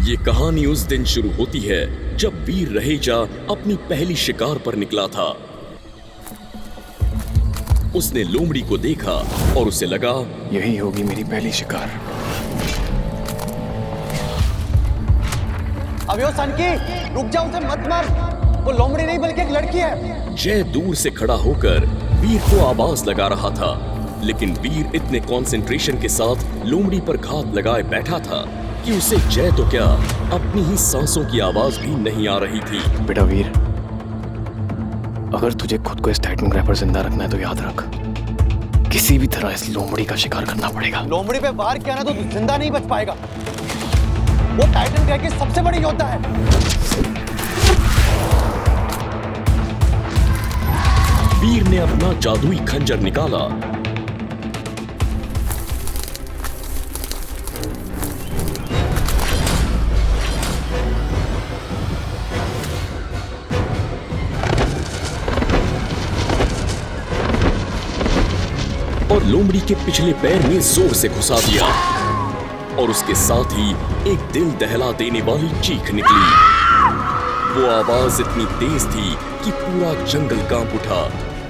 ये कहानी उस दिन शुरू होती है जब वीर रहेजा अपनी पहली शिकार पर निकला था। उसने लोमड़ी को देखा और उसे लगा यही होगी मेरी पहली शिकार। अबे सनकी, रुक जा, उसे मत मार। वो लोमड़ी नहीं बल्कि एक लड़की है। जय दूर से खड़ा होकर वीर को आवाज लगा रहा था, लेकिन वीर इतने कंसंट्रेशन के साथ लोमड़ी पर घात लगाए बैठा था कि उसे जय तो क्या अपनी ही सांसों की आवाज भी नहीं आ रही थी। बेटा वीर, अगर तुझे खुद को इस टाइटन ग्रैपर जिंदा रखना है तो याद रख, किसी भी तरह इस लोमड़ी का शिकार करना पड़ेगा। लोमड़ी पे वार किया ना तो जिंदा नहीं बच पाएगा। वो टाइटन ग्रह की सबसे बड़ी योद्धा है। वीर ने अपना जादुई खंजर निकाला और लोमड़ी के पिछले पैर में जोर से घुसा दिया और उसके साथ ही एक दिल दहला देने वाली चीख निकली। वो आवाज इतनी तेज थी कि पूरा जंगल कांप उठा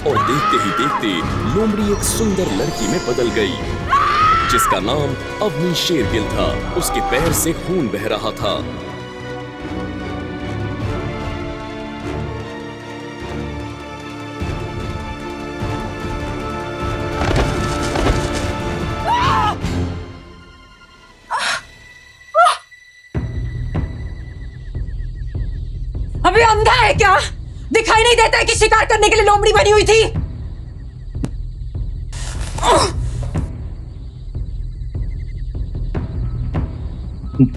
और देखते ही देखते लोमड़ी एक सुंदर लड़की में बदल गई जिसका नाम अवनी शेरगिल था। उसके पैर से खून बह रहा था। अबे अंधा है क्या? दिखाई नहीं देता है कि शिकार करने के लिए लोमड़ी बनी हुई थी?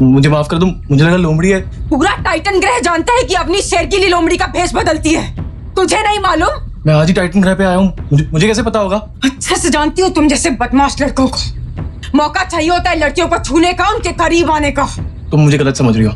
मुझे माफ कर दो, मुझे लगा लोमड़ी है। पूरा टाइटन ग्रह जानता है कि अपनी शेरगिली लोमड़ी का भेष बदलती है। तुझे नहीं मालूम? मैं आज ही टाइटन ग्रह पे आया हूँ, मुझे कैसे पता होगा? अच्छे से जानती हूँ तुम जैसे बदमाश लड़कों को मौका चाहिए होता है लड़कियों को छूने का, उनके करीब आने का। तुम मुझे गलत समझ रही हो।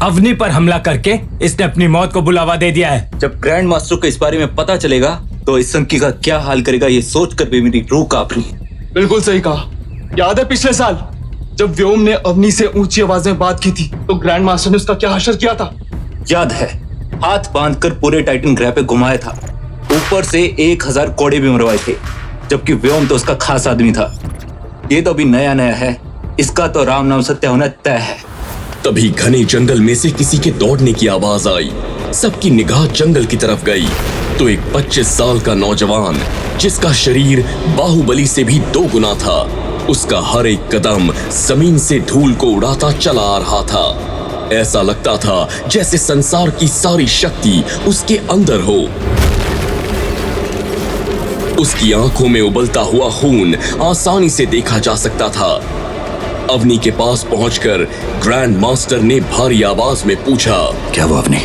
अवनी पर हमला करके इसने अपनी मौत को बुलावा दे दिया है। जब ग्रैंड मास्टर को इस बारे में पता चलेगा तो इस संकी का क्या हाल करेगा, ये सोचकर भी मेरी रूह कांप रही है। बिल्कुल सही कहा। याद है पिछले साल जब व्योम ने अवनी से ऊंची आवाज में बात की थी तो ग्रैंड मास्टर ने उसका क्या हशर किया था? याद है, हाथ बांधकर पूरे टाइटन ग्रह पे घुमाया था। ऊपर से 1000 कोड़े भी मरवाए थे, जबकि व्योम तो उसका खास आदमी था। ये तो अभी नया नया है, इसका तो राम नाम सत्य होना तय है। तभी घने जंगल में से किसी के दौड़ने की आवाज आई। सबकी निगाह जंगल की तरफ गई तो एक 25 साल का नौजवान जिसका शरीर बाहुबली से भी 2 गुना था, उसका हर एक कदम जमीन से धूल को उड़ाता चला आ रहा था। ऐसा लगता था जैसे संसार की सारी शक्ति उसके अंदर हो। उसकी आंखों में उबलता हुआ खून आसानी से देखा जा सकता था। अवनी के पास पहुंचकर ग्रैंड मास्टर ने भारी आवाज में पूछा, क्या वो अवनी?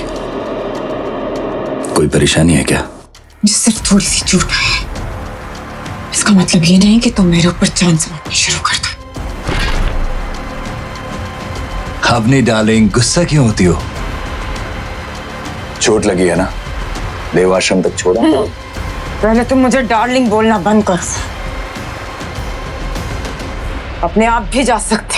कोई परेशानी है क्या? सिर्फ थोड़ी सी चोट है। इसका मतलब ये नहीं कि तुम मेरे ऊपर जान से मारना शुरू कर दो। अवनी डार्लिंग, गुस्सा क्यों होती हो? चोट लगी है ना, देवाश्रम तक छोड़ा। पहले तुम मुझे डार्लिंग बोलना बंद कर। अपने आप भी जा सकते हो।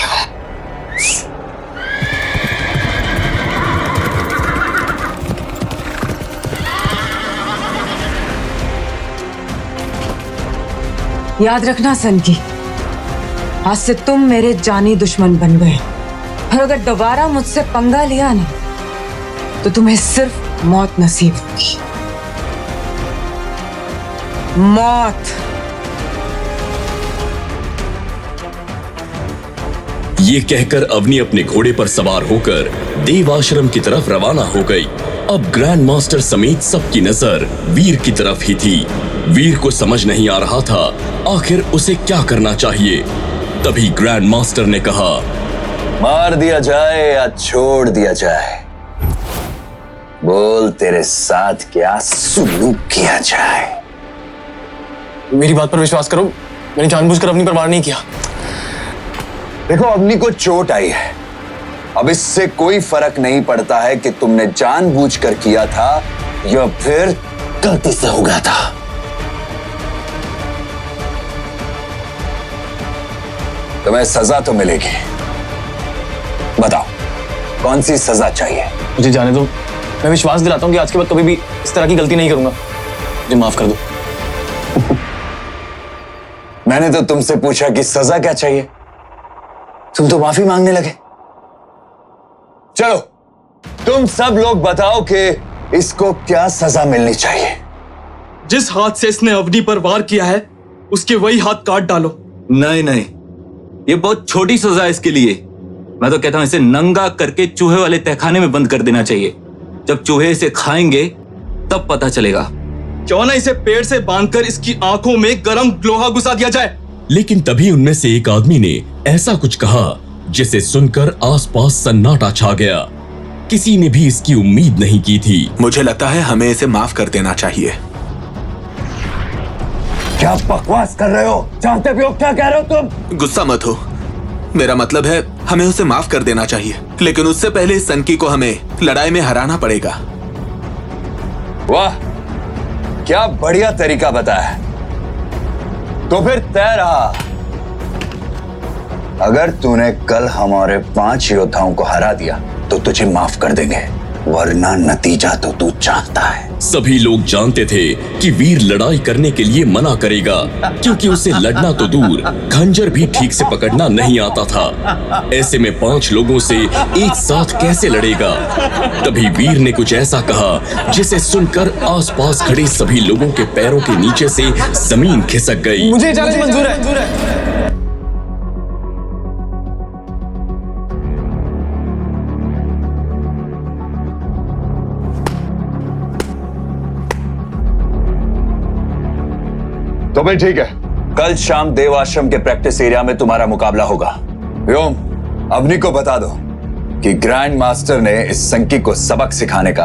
याद रखना सनकी, आज से तुम मेरे जानी दुश्मन बन गए और अगर दोबारा मुझसे पंगा लिया ना तो तुम्हें सिर्फ मौत नसीब होगी। मौत। ये कहकर अवनी अपने घोड़े पर सवार होकर देव आश्रम की तरफ रवाना हो गई। अब ग्रैंड मास्टर समेत सबकी नजर वीर की तरफ ही थी। वीर को समझ नहीं आ रहा था आखिर उसे क्या करना चाहिए। तभी ग्रैंड मास्टर ने कहा, मार दिया जाए या छोड़ दिया जाए, बोल तेरे साथ क्या सुलूक किया जाए। मेरी बात पर विश्वास करो, मैंने जानबूझकर अवनी पर वार नहीं किया। देखो, अवनी को चोट आई है, अब इससे कोई फर्क नहीं पड़ता है कि तुमने जानबूझकर किया था या फिर गलती से हो गया था। तुम्हें सजा तो मिलेगी। बताओ कौन सी सजा चाहिए? मुझे जाने दो। मैं विश्वास दिलाता हूँ कि आज के बाद कभी भी इस तरह की गलती नहीं करूंगा। मुझे माफ कर दो। मैंने तो तुमसे पूछा कि सजा क्या चाहिए, तुम तो माफी मांगने लगे। चलो तुम सब लोग बताओ कि इसको क्या सजा मिलनी चाहिए। जिस हाथ से इसने अवनी पर वार किया है उसके वही हाथ काट डालो। नहीं नहीं, ये बहुत छोटी सजा है इसके लिए। मैं तो कहता हूं इसे नंगा करके चूहे वाले तहखाने में बंद कर देना चाहिए। जब चूहे इसे खाएंगे तब पता चलेगा। क्यों ना इसे पेड़ से बांधकर इसकी आंखों में गरम लोहा घुसा दिया जाए। लेकिन तभी उनमें से एक आदमी ने ऐसा कुछ कहा जिसे सुनकर आसपास सन्नाटा छा गया। किसी ने भी इसकी उम्मीद नहीं की थी। मुझे लगता है हमें इसे माफ कर देना चाहिए। क्या बकवास कर रहे हो? जानते भी हो क्या कह रहे हो तुम? गुस्सा मत हो, मेरा मतलब है हमें उसे माफ कर देना चाहिए, लेकिन उससे पहले इस सनकी को हमें लड़ाई में हराना पड़ेगा। वाह, क्या बढ़िया तरीका बताया। तो फिर तय रहा, अगर तूने कल हमारे 5 योद्धाओं को हरा दिया तो तुझे माफ कर देंगे, वरना नतीजा तो तू जानता है। सभी लोग जानते थे कि वीर लड़ाई करने के लिए मना करेगा, क्योंकि उसे लड़ना तो दूर खंजर भी ठीक से पकड़ना नहीं आता था। ऐसे में 5 लोगों से एक साथ कैसे लड़ेगा? तभी वीर ने कुछ ऐसा कहा जिसे सुनकर आसपास खड़े सभी लोगों के पैरों के नीचे से जमीन खिसक गई। मुझे इजाजत मंजूर है। तो भाई ठीक है, कल शाम देव आश्रम के प्रैक्टिस एरिया में तुम्हारा मुकाबला होगा। व्योम, अवनी को बता दो कि ग्रैंड मास्टर ने इस संकी को सबक सिखाने का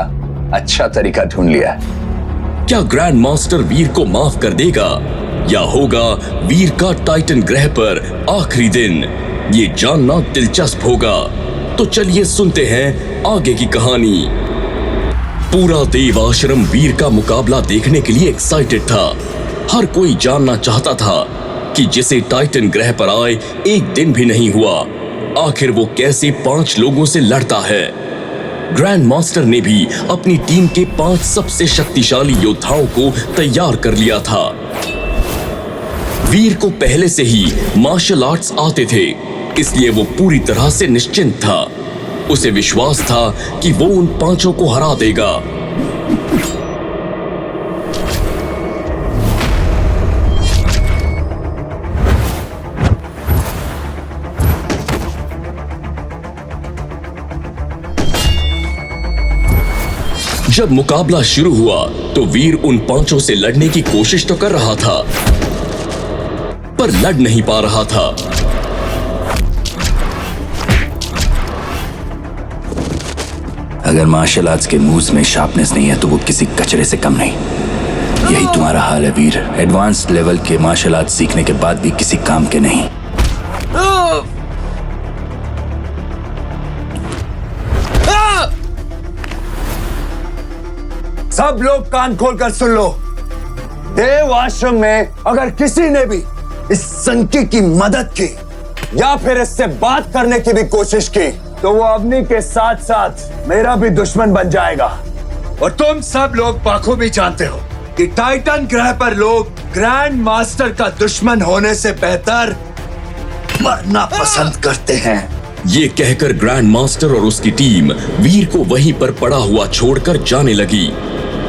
अच्छा तरीका ढूंढ लिया है। क्या ग्रैंड मास्टर वीर को माफ कर देगा या होगा वीर का टाइटन ग्रह पर आखिरी दिन? ये जानना दिलचस्प होगा। तो चलिए सुनते हैं आगे की कहानी। पूरा देव आश्रम वीर का मुकाबला देखने के लिए एक्साइटेड था। हर कोई जानना चाहता था कि जिसे टाइटन ग्रह पर आए 1 दिन भी नहीं हुआ, आखिर वो कैसे 5 लोगों से लड़ता है। ग्रैंड मास्टर ने भी अपनी टीम के 5 सबसे शक्तिशाली योद्धाओं को तैयार कर लिया था। वीर को पहले से ही मार्शल आर्ट्स आते थे, इसलिए वो पूरी तरह से निश्चिंत था। उसे विश्वास था कि वो उन 5 को हरा देगा। जब मुकाबला शुरू हुआ तो वीर उन 5 से लड़ने की कोशिश तो कर रहा था, पर लड़ नहीं पा रहा था। अगर मार्शल आर्ट्स के मूव्स में शार्पनेस नहीं है तो वो किसी कचरे से कम नहीं। यही तुम्हारा हाल है वीर। एडवांस लेवल के मार्शल आर्ट्स सीखने के बाद भी किसी काम के नहीं। सब लोग कान खोलकर सुन लो। देव आश्रम में अगर किसी ने भी इस संकी की मदद की या फिर इससे बात करने की भी कोशिश की तो वो अवनी के साथ साथ मेरा भी दुश्मन बन जाएगा। और तुम सब लोग बखूबी जानते हो कि टाइटन ग्रह पर लोग ग्रैंड मास्टर का दुश्मन होने से बेहतर मरना पसंद करते हैं। ये कहकर ग्रैंड मास्टर और उसकी टीम वीर को वहीं पर पड़ा हुआ छोड़कर जाने लगी।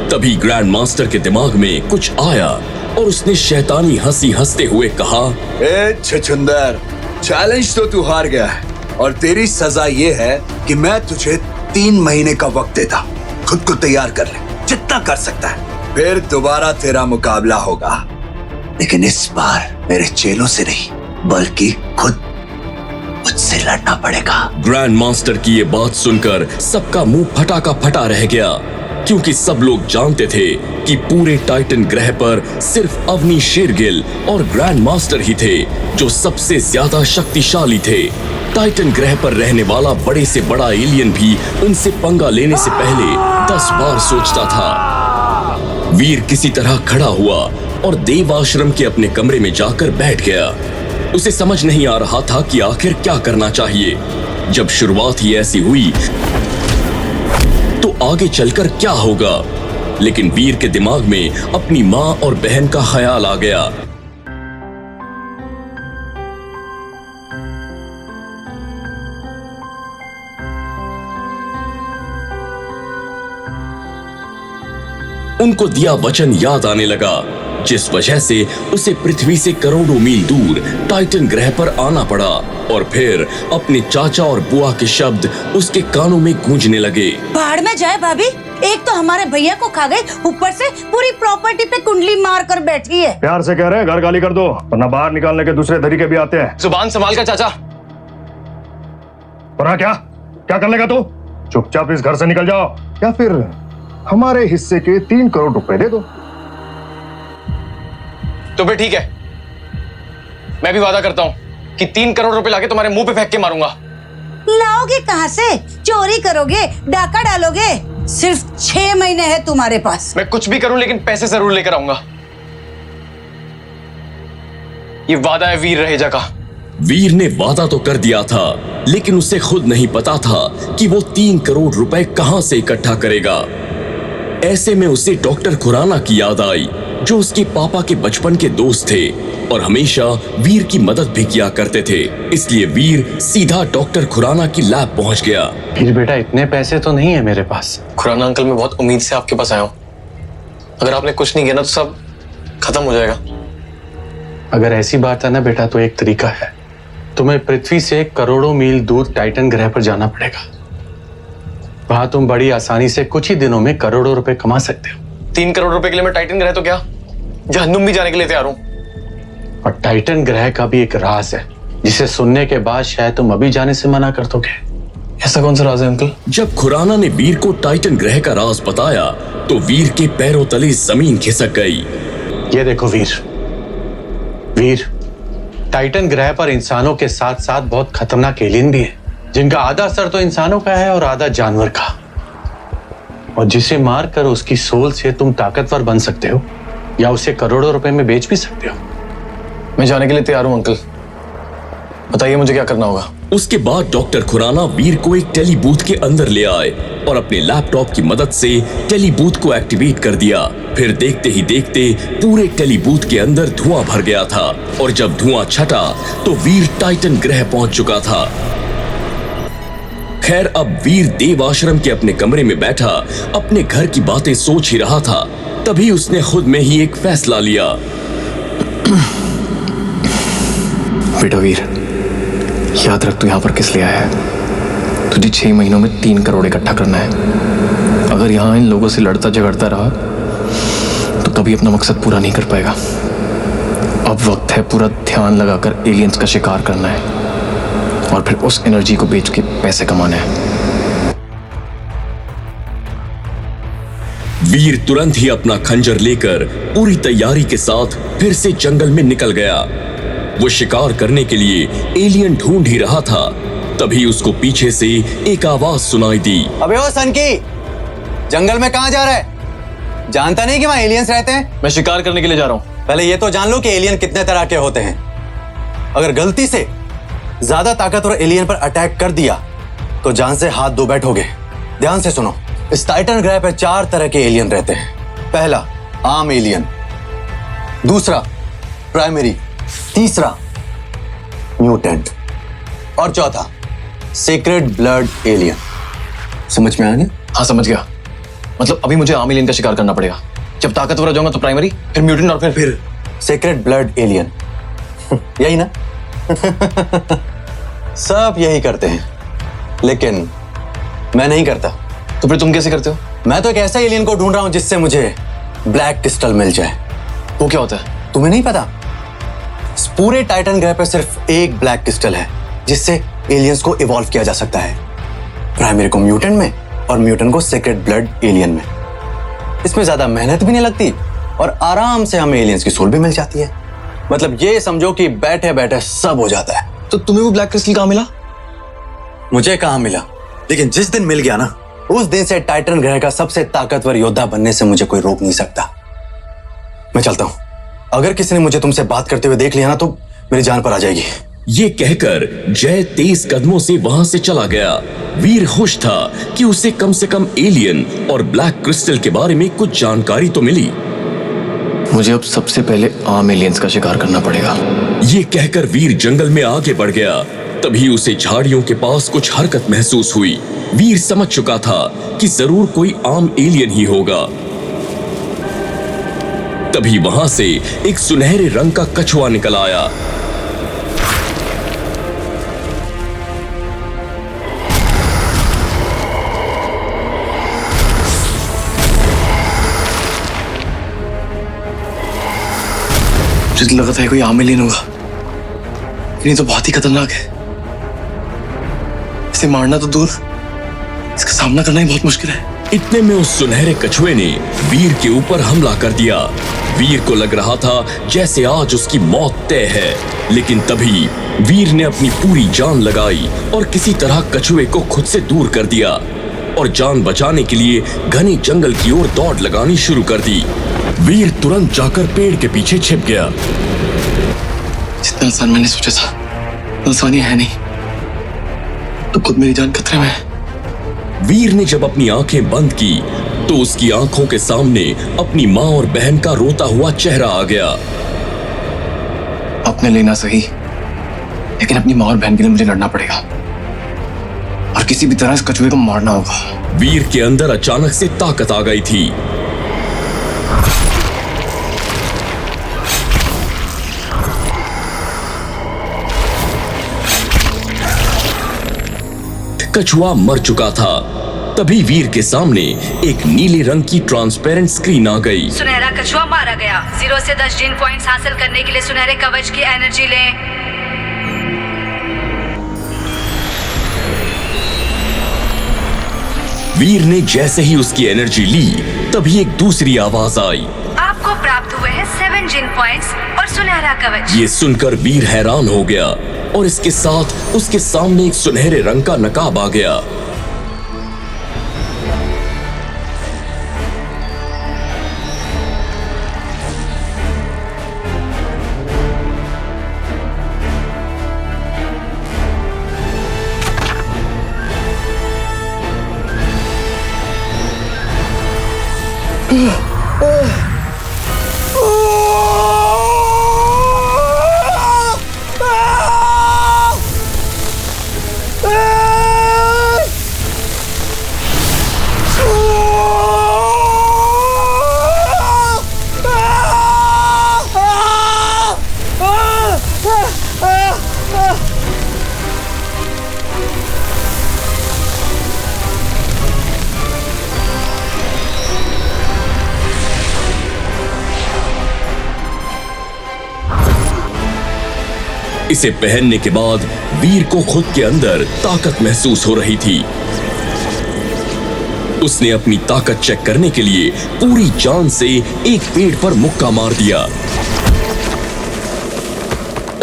तभी ग्रैंड मास्टर के दिमाग में कुछ आया और उसने शैतानी हंसी हंसते हुए कहा, ए छछुंदर, चैलेंज तो तू हार गया है और तेरी सजा ये है कि मैं तुझे 3 महीने का वक्त देता हूं। खुद को तैयार कर ले, जितना कर सकता है, फिर दोबारा तेरा मुकाबला होगा। लेकिन इस बार मेरे चेलों से नहीं बल्कि खुद मुझसे लड़ना पड़ेगा। ग्रैंड मास्टर की ये बात सुनकर सबका मुंह फटा का फटा रह गया, क्योंकि सब लोग जानते थे कि पूरे टाइटन ग्रह पर सिर्फ अवनी शेरगिल और ग्रैंड मास्टर ही थे जो सबसे ज्यादा शक्तिशाली थे। टाइटन ग्रह पर रहने वाला बड़े से बड़ा एलियन भी उनसे पंगा लेने से पहले 10 बार सोचता था। वीर किसी तरह खड़ा हुआ और देव आश्रम के अपने कमरे में जाकर बैठ गया। उसे समझ नहीं आ रहा था कि आखिर क्या करना चाहिए। जब शुरुआत ही ऐसी हुई तो आगे चलकर क्या होगा? लेकिन वीर के दिमाग में अपनी मां और बहन का ख्याल आ गया। उनको दिया वचन याद आने लगा, जिस वजह से उसे पृथ्वी से करोड़ों मील दूर टाइटन ग्रह पर आना पड़ा। और फिर अपने चाचा और बुआ के शब्द उसके कानों में गूंजने लगे। पहाड़ में जाए भाभी, एक तो हमारे भैया को खा गई, ऊपर से पूरी प्रॉपर्टी पे कुंडली मार कर बैठी है। प्यार से कह रहे हैं घर गाली कर दो, वरना बाहर निकालने के दूसरे तरीके भी आते हैं। जुबान संभाल कर चाचा। वरना क्या क्या कर लेगा तू? चुपचाप इस घर से निकल जाओ, या फिर हमारे हिस्से के 3 करोड़ रुपए दे दो। तो फिर ठीक है, मैं भी वादा करता हूं कि 3 करोड़ रुपए लाके तुम्हारे मुंह पे फेंक के मारूंगा। लाओगे कहाँ से? चोरी करोगे, डाका डालोगे? सिर्फ 6 महीने है तुम्हारे पास। मैं कुछ भी करूं लेकिन पैसे जरूर लेकर आऊंगा। ये वादा है वीर रहेजा का। वीर ने वादा तो कर दिया था, लेकिन उसे खुद नहीं पता था कि वो 3 करोड़ रुपए कहां से इकट्ठा करेगा। ऐसे में उसे डॉक्टर खुराना की याद आई, जो उसके पापा के बचपन के दोस्त थे और हमेशा वीर की मदद भी किया करते थे। इसलिए वीर सीधा डॉक्टर खुराना की लैब पहुंच गया। फिर बेटा इतने पैसे तो नहीं है मेरे पास। खुराना अंकल, मैं बहुत उम्मीद से आपके पास आया हूं। अगर आपने कुछ नहीं किया ना तो सब खत्म हो जाएगा। अगर ऐसी बात है ना बेटा, तो एक तरीका है, तुम्हें पृथ्वी से करोड़ों मील दूर टाइटन ग्रह पर जाना पड़ेगा। वहां तुम बड़ी आसानी से कुछ ही दिनों में करोड़ों रुपए कमा सकते हो। 3 करोड़ रुपए के लिए मैं टाइटन ग्रह तो क्या, जहन्नुम भी जाने के लिए तैयार हूं। और टाइटन ग्रह का भी एक राज है, जिसे सुनने के बाद शायद तुम अभी जाने से मना कर दोगे। ऐसा कौन सा राज है अंकल? जब खुराना ने वीर को टाइटन ग्रह का राज बताया तो वीर के पैरों तले जमीन खिसक गई। ये देखो वीर, टाइटन ग्रह पर इंसानों के साथ साथ बहुत खतरनाक एलियन भी है, जिनका आधा सर तो इंसानों का है और आधा जानवर का, और जिसे मारकर उसकी सोल से तुम ताकतवर बन सकते हो या उसे करोड़ों रुपए में बेच भी सकते हो। मैं जाने के लिए तैयार हूं अंकल, बताइए मुझे क्या करना होगा। उसके बाद डॉक्टर खुराना वीर को एक टेलीबूथ के अंदर ले आए और अपने लैपटॉप की मदद से टेलीबूथ को एक्टिवेट कर दिया। फिर देखते ही देखते पूरे टेलीबूथ के अंदर धुआं भर गया था, और जब धुआं छटा तो वीर टाइटन ग्रह पहुंच चुका था। खैर, अब वीर देव आश्रम के अपने कमरे में बैठा अपने घर की बातें सोच ही रहा था। तभी उसने खुद में ही एक फैसला लिया। बेटा वीर, याद रख तू यहाँ पर किस लिए आया है। तुझे 6 महीनों में 3 करोड़ इकट्ठा करना है। अगर यहाँ इन लोगों से लड़ता झगड़ता रहा तो कभी अपना मकसद पूरा नहीं कर पाएगा। अब वक्त है पूरा ध्यान लगाकर एलियंस का शिकार करना है और फिर उस एनर्जी को बेच के पैसे कमाना है। वीर तुरंत ही अपना खंजर लेकर पूरी तैयारी के साथ फिर से जंगल में निकल गया। वो शिकार करने के लिए एलियन ढूंढ ही रहा था, तभी उसको पीछे से एक आवाज सुनाई दी। अबे ओ सनकी, जंगल में कहां जा रहा है? जानता नहीं कि वहां एलियंस रहते हैं? मैं शिकार करने के लिए जा रहा हूं। पहले ये तो जान लो कि एलियन कितने तरह के होते हैं। अगर गलती से ज्यादा ताकतवर एलियन पर अटैक कर दिया तो जान से हाथ धो बैठोगे। ध्यान से सुनो, इस टाइटन ग्रह पर 4 तरह के एलियन रहते हैं। पहला आम एलियन, दूसरा प्राइमरी, तीसरा म्यूटेंट और चौथा सीक्रेट ब्लड एलियन। समझ में आ गया? हाँ समझ गया। मतलब अभी मुझे आम एलियन का शिकार करना पड़ेगा। जब ताकतवर हो जाऊंगा तो प्राइमरी, फिर म्यूटेंट और फिर सीक्रेट ब्लड एलियन। यही ना? सब यही करते हैं, लेकिन मैं नहीं करता। तो फिर तुम कैसे करते हो? मैं तो एक ऐसा एलियन को ढूंढ रहा हूं जिससे मुझे ब्लैक क्रिस्टल मिल जाए। वो क्या होता है? तुम्हें नहीं पता? इस पूरे टाइटन ग्रह पर सिर्फ एक ब्लैक क्रिस्टल है जिससे एलियंस को इवॉल्व किया जा सकता है। प्राइमरी को म्यूटेंट में और म्यूटेंट को सीक्रेट ब्लड एलियन में। इसमें ज्यादा मेहनत भी नहीं लगती और आराम से हमें एलियंस की सोल भी मिल जाती है। मतलब ये समझो कि बैठे बैठे सब हो जाता है। तो तुम्हें वो ब्लैक क्रिस्टल कहाँ मिला? मुझे कहां मिला, लेकिन जिस दिन मिल गया ना, उस दिन से टाइटन ग्रह का सबसे ताकतवर योद्धा बनने से मुझे कोई रोक नहीं सकता। मैं चलता हूं। अगर किसी ने मुझे तुमसे बात करते हुए देख लिया ना तो मेरी जान पर आ जाएगी। ये कहकर जय तेज कदमों से वहां से चला गया। वीर खुश था कि उसे कम से कम एलियन और ब्लैक क्रिस्टल के बारे में कुछ जानकारी तो मिली। मुझे अब सबसे पहले आम एलियंस का शिकार करना पड़ेगा। ये कहकर वीर जंगल में आगे बढ़ गया। तभी उसे झाड़ियों के पास कुछ हरकत महसूस हुई। वीर समझ चुका था कि जरूर कोई आम एलियन ही होगा। तभी वहां से एक सुनहरे रंग का कछुआ निकल आया। मुझे लगा था कोई आम एलियन होगा, लेकिन तो बहुत ही खतरनाक है। इसे मारना तो दूर, इसका सामना करना ही बहुत मुश्किल है। इतने में उस सुनहरे कछुए ने वीर के ऊपर हमला कर दिया। वीर को लग रहा था जैसे आज उसकी मौत तय है, लेकिन तभी वीर ने अपनी पूरी जान लगाई और किसी तरह कछुए को खुद से दूर कर दिया और जान बचाने के लिए घने जंगल की ओर दौड़ लगानी शुरू कर दी। वीर तुरंत जाकर पेड़ के पीछे छिप गया। जितना आसान मैंने सोचा था, आसानी है नहीं। तो खुद मेरी जान खतरे में है। वीर ने जब अपनी आंखें बंद की तो उसकी आंखों के सामने अपनी माँ और बहन का रोता हुआ चेहरा आ गया। अपने लेना सही, लेकिन अपनी माँ और बहन के लिए मुझे लड़ना पड़ेगा और किसी भी तरह इस कछुए को मारना होगा। वीर के अंदर अचानक से ताकत आ गई थी। कछुआ मर चुका था। तभी वीर के सामने एक नीले रंग की ट्रांसपेरेंट स्क्रीन आ गई। सुनहरा कछुआ मारा गया। 0 से 10 जीन पॉइंट्स हासिल करने के लिए सुनहरे कवच की एनर्जी लें। वीर ने जैसे ही उसकी एनर्जी ली, तभी एक दूसरी आवाज आई। आपको प्राप्त हुए हैं 7 जीन पॉइंट्स और सुनहरा कवच। ये सुनकर वीर हैरान हो गया और इसके साथ उसके सामने एक सुनहरे रंग का नकाब आ गया। इसे पहनने के बाद वीर को खुद के अंदर ताकत महसूस हो रही थी। उसने अपनी ताकत चेक करने के लिए पूरी जान से एक पेड़ पर मुक्का मार दिया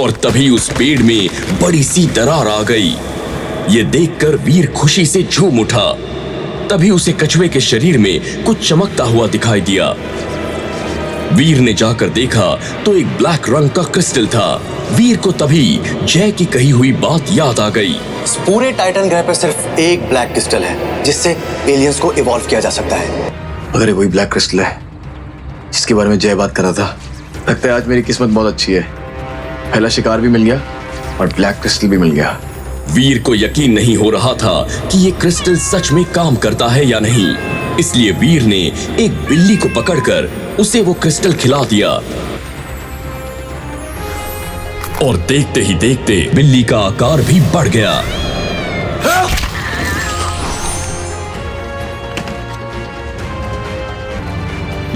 और तभी उस पेड़ में बड़ी सी दरार आ गई। यह देखकर वीर खुशी से झूम उठा। तभी उसे कछुए के शरीर में कुछ चमकता हुआ दिखाई दिया। वीर ने जाकर देखा तो एक ब्लैक रंग का क्रिस्टल था। वीर को तभी जय की कही हुई बात याद आ गई। इस पूरे टाइटन ग्रह पर सिर्फ एक ब्लैक क्रिस्टल है जिससे एलियंस को इवॉल्व किया जा सकता है। अगर ये वही ब्लैक क्रिस्टल है जिसके बारे में जय बात कर रहा था, लगता है आज मेरी किस्मत बहुत अच्छी है। पहला शिकार भी मिल गया और ब्लैक क्रिस्टल भी मिल गया। वीर को यकीन नहीं हो रहा था कि ये क्रिस्टल सच में काम करता है या नहीं, इसलिए वीर ने एक बिल्ली को पकड़कर उसे वो क्रिस्टल खिला दिया और देखते ही देखते बिल्ली का आकार भी बढ़ गया।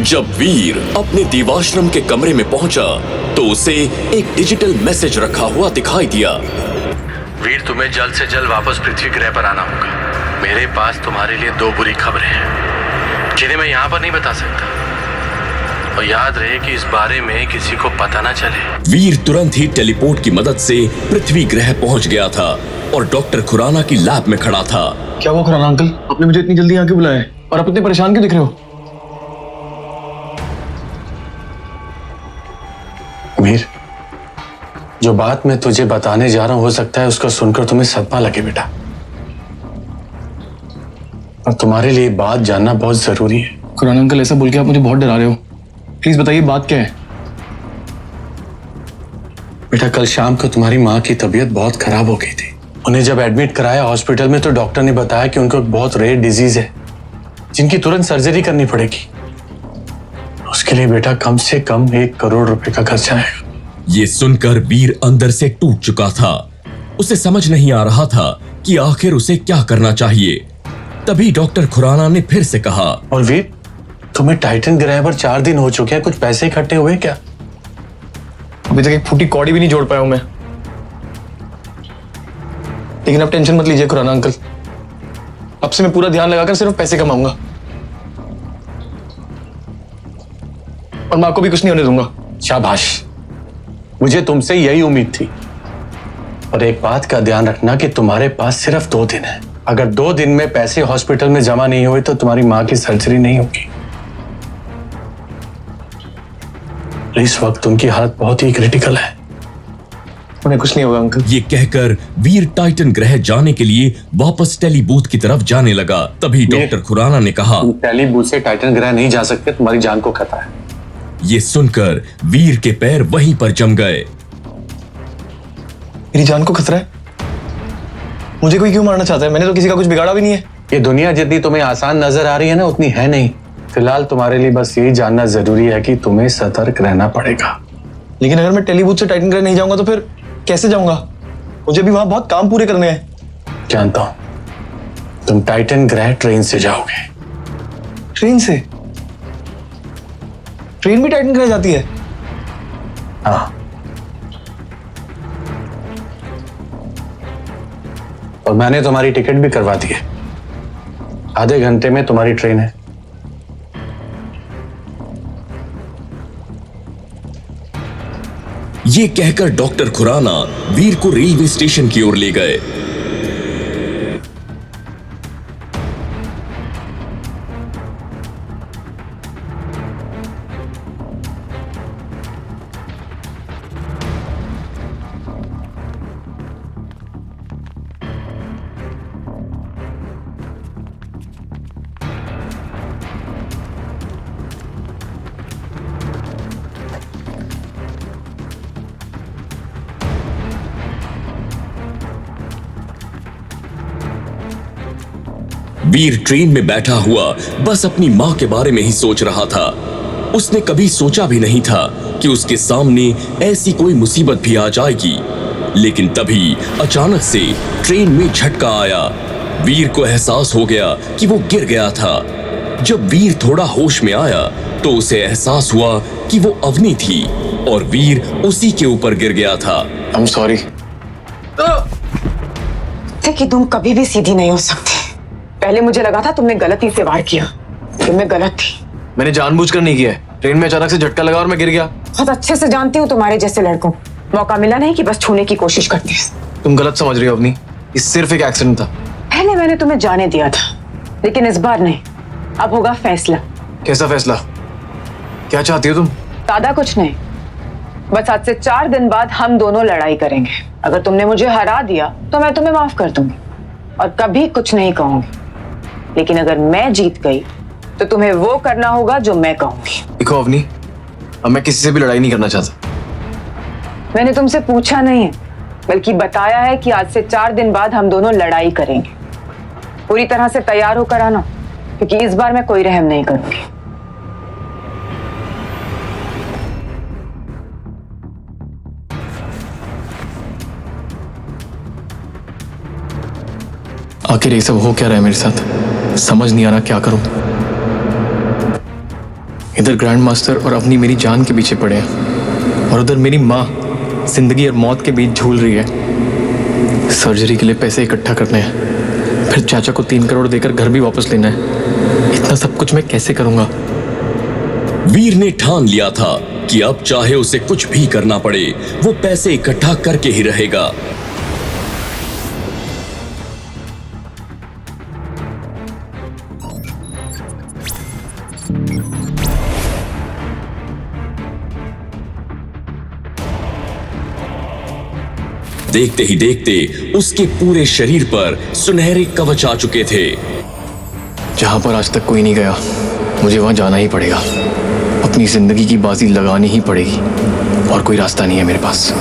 जब वीर अपने देवाश्रम के कमरे में पहुंचा तो उसे एक डिजिटल मैसेज रखा हुआ दिखाई दिया। वीर, तुम्हें जल्द से जल्द वापस पृथ्वी ग्रह पर आना होगा। मेरे पास तुम्हारे लिए 2 बुरी खबरें हैं जिन्हें मैं यहाँ पर नहीं बता सकता, और याद रहे कि इस बारे में किसी को पता ना चले। वीर तुरंत ही टेलीपोर्ट की मदद से पृथ्वी ग्रह पहुंच गया था और डॉक्टर खुराना की लैब में खड़ा था। क्या हुआ खुराना अंकल, आपने मुझे इतनी जल्दी यहाँ क्यों बुलाया और आप इतने परेशान क्यों दिख रहे हो? वीर, जो बात मैं तुझे बताने जा रहा हूं हो सकता है उसको सुनकर तुम्हें सदमा लगे बेटा, और तुम्हारे लिए बात जानना बहुत जरूरी है। खुरान अंकल, ऐसा बोल के आप मुझे बहुत डरा रहे हो। प्लीज बताइए बात क्या है। बेटा, कल शाम को तुम्हारी माँ की तबीयत बहुत खराब हो गई थी। उन्हें जब एडमिट कराया हॉस्पिटल में तो डॉक्टर ने बताया कि उनको एक बहुत रेयर डिजीज है जिनकी तुरंत सर्जरी करनी पड़ेगी। उसके लिए बेटा कम से कम 1 करोड़ रुपए का खर्चा है। ये सुनकर वीर अंदर से टूट चुका था। उसे समझ नहीं आ रहा था कि आखिर उसे क्या करना चाहिए। तभी डॉक्टर खुराना ने फिर से कहा, और वीर, तुम्हें टाइटन ग्रह पर 4 दिन हो चुके हैं, कुछ पैसे इकट्ठे हुए क्या? अभी तक एक फूटी कौड़ी भी नहीं जोड़ पाया हूं मैं। लेकिन अब टेंशन मत लीजिए खुराना अंकल, अब से मैं पूरा ध्यान लगाकर सिर्फ पैसे कमाऊंगा और मां को भी कुछ नहीं होने दूंगा। शाबाश, मुझे तुमसे यही उम्मीद थी। और एक बात का ध्यान रखना कि तुम्हारे पास सिर्फ 2 दिन है। अगर 2 दिन में पैसे हॉस्पिटल में जमा नहीं हुए तो तुम्हारी मां की सर्जरी नहीं होगी। इस वक्त उनकी हालत बहुत ही क्रिटिकल है। उन्हें कुछ नहीं होगा अंकल। ये कहकर वीर टाइटन ग्रह जाने के लिए वापस टेली बूथ की तरफ जाने लगा। तभी डॉक्टर खुराना ने कहा, टेली बूथ से टाइटन ग्रह नहीं जा सकते, तुम्हारी जान को खतरा है। ये सुनकर वीर के पैर वहीं पर जम गए। मेरी जान को खतरा है? मुझे कोई क्यों मारना चाहता है? मैंने तो किसी का कुछ बिगाड़ा भी नहीं है। ये दुनिया जितनी तुम्हें आसान नजर आ रही है ना, उतनी है नहीं। फिलहाल तुम्हारे लिए बस यही जानना जरूरी है कि तुम्हें सतर्क रहना पड़ेगा। लेकिन अगर मैं टेली बूथ से टाइटन ग्रह नहीं जाऊंगा तो फिर कैसे जाऊंगा? मुझे भी वहां बहुत काम पूरे करने हैं। जानता हूं, तुम टाइटन ग्रह ट्रेन से जाओगे। ट्रेन से? ट्रेन भी टाइटन ग्रह जाती है? हाँ, और मैंने तुम्हारी टिकट भी करवा दी है। आधे घंटे में तुम्हारी ट्रेन है। ये कहकर डॉक्टर खुराना वीर को रेलवे स्टेशन की ओर ले गए। वीर ट्रेन में बैठा हुआ बस अपनी मां के बारे में ही सोच रहा था। उसने कभी सोचा भी नहीं था कि उसके सामने ऐसी कोई मुसीबत भी आ जाएगी। लेकिन तभी अचानक से ट्रेन में झटका आया। वीर को एहसास हो गया कि वो गिर गया था। जब वीर थोड़ा होश में आया तो उसे एहसास हुआ कि वो अवनी थी और वीर उसी के ऊपर गिर गया था। I'm sorry। कि तुम कभी भी सीधी नहीं हो सकती। पहले मुझे लगा था तुमने गलती से वार किया, फिर मैं गलत थी। मैंने जानबूझकर नहीं किया है। ट्रेन में अचानक से झटका लगा और मैं गिर गया। बहुत अच्छे से जानती हूँ तुम्हारे जैसे लड़कों, मौका मिला नहीं कि बस छूने की कोशिश करते हैं। तुम गलत समझ रही हो अवनी, ये सिर्फ एक एक्सीडेंट था। पहले मैंने तुम्हें जाने दिया था, लेकिन इस बार नहीं। अब होगा फैसला। कैसा फैसला? क्या चाहती हो तुम? ज्यादा कुछ नहीं, बस आज से 4 दिन बाद हम दोनों लड़ाई करेंगे। अगर तुमने मुझे हरा दिया तो मैं तुम्हें माफ कर दूंगी और कभी कुछ नहीं कहूंगी। लेकिन अगर मैं जीत गई तो तुम्हें वो करना होगा जो मैं कहूंगी। देखो अवनी, अब मैं किसी से भी लड़ाई नहीं करना चाहता। मैंने तुमसे पूछा नहीं है, बल्कि बताया है कि आज से 4 दिन बाद हम दोनों लड़ाई करेंगे। पूरी तरह से तैयार होकर आना, क्योंकि इस बार मैं कोई रहम नहीं करूंगी। आखिर ये सब हो क्या रहा है मेरे साथ? समझ नहीं आ रहा क्या करूं। इधर ग्रैंड मास्टर और अवनी मेरी जान के पीछे पड़े हैं और उधर मेरी माँ जिंदगी और मौत के बीच झूल रही है। सर्जरी के लिए पैसे इकट्ठा करने हैं, फिर चाचा को 3 करोड़ देकर घर भी वापस लेना है। इतना सब कुछ मैं कैसे करूंगा? वीर ने ठान लिया था कि अब चाहे उसे कुछ भी करना पड़े, वो पैसे इकट्ठा करके ही रहेगा। देखते ही देखते उसके पूरे शरीर पर सुनहरे कवच आ चुके थे। जहां पर आज तक कोई नहीं गया, मुझे वहां जाना ही पड़ेगा। अपनी जिंदगी की बाजी लगानी ही पड़ेगी और कोई रास्ता नहीं है मेरे पास।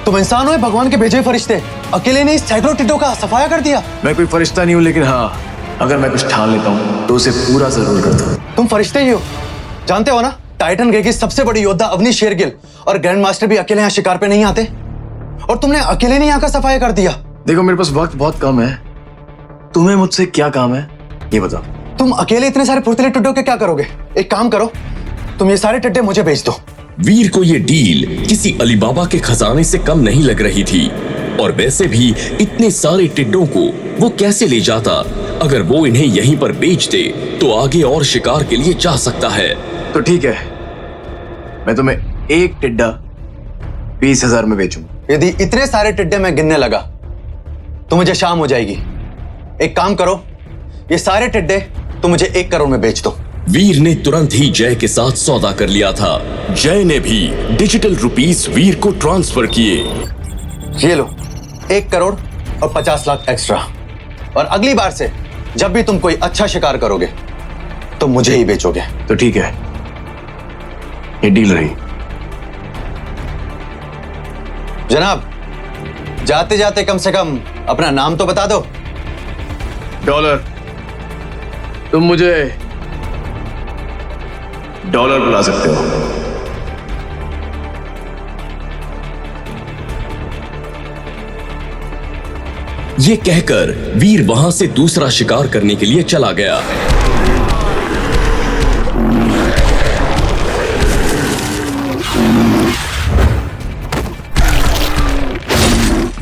तुम इंसान हो या भगवान के भेजे हुए फरिश्ते? अकेले ने इस सैकड़ों टिड्डों का सफाया कर दिया। मैं कोई फरिश्ता नहीं हूं, लेकिन हाँ, अगर मैं कुछ ठान लेता हूं तो उसे पूरा जरूर करता हूं। तुम फरिश्ते ही हो। जानते हो ना, टाइटन ग्रे की सबसे बड़ी योद्धा अवनी शेरगिल और ग्रैंड मास्टर भी अकेले यहाँ शिकार पे नहीं आते, और तुमने अकेले नहीं यहाँ का सफाया कर दिया। देखो, मेरे पास वक्त बहुत कम है। तुम्हें मुझसे क्या काम है ये बताओ। तुम अकेले इतने सारे फुर्तीले टिड्डों के क्या करोगे? एक काम करो, तुम ये सारे टिड्डे मुझे बेच दो। वीर को ये डील किसी अलीबाबा के खजाने से कम नहीं लग रही थी, और वैसे भी इतने सारे टिड्डों को वो कैसे ले जाता? अगर वो इन्हें यहीं पर बेच दे तो आगे और शिकार के लिए जा सकता है। तो ठीक है, मैं तुम्हें एक टिड्डा 20,000 में बेचूंगा। यदि इतने सारे टिड्डे मैं गिनने लगा तो मुझे शाम हो जाएगी। एक काम करो, ये सारे टिड्डे तुम मुझे 1 करोड़ में बेच दो। वीर ने तुरंत ही जय के साथ सौदा कर लिया था। जय ने भी डिजिटल रुपीस वीर को ट्रांसफर किए। ये लो, 1 करोड़ और 50 लाख एक्स्ट्रा। और अगली बार से जब भी तुम कोई अच्छा शिकार करोगे तो मुझे ही बेचोगे। तो ठीक है, ये डील रही। जनाब, जाते जाते कम से कम अपना नाम तो बता दो। डॉलर, तुम मुझे डॉलर बुला सकते हो। ये कहकर वीर वहां से दूसरा शिकार करने के लिए चला गया।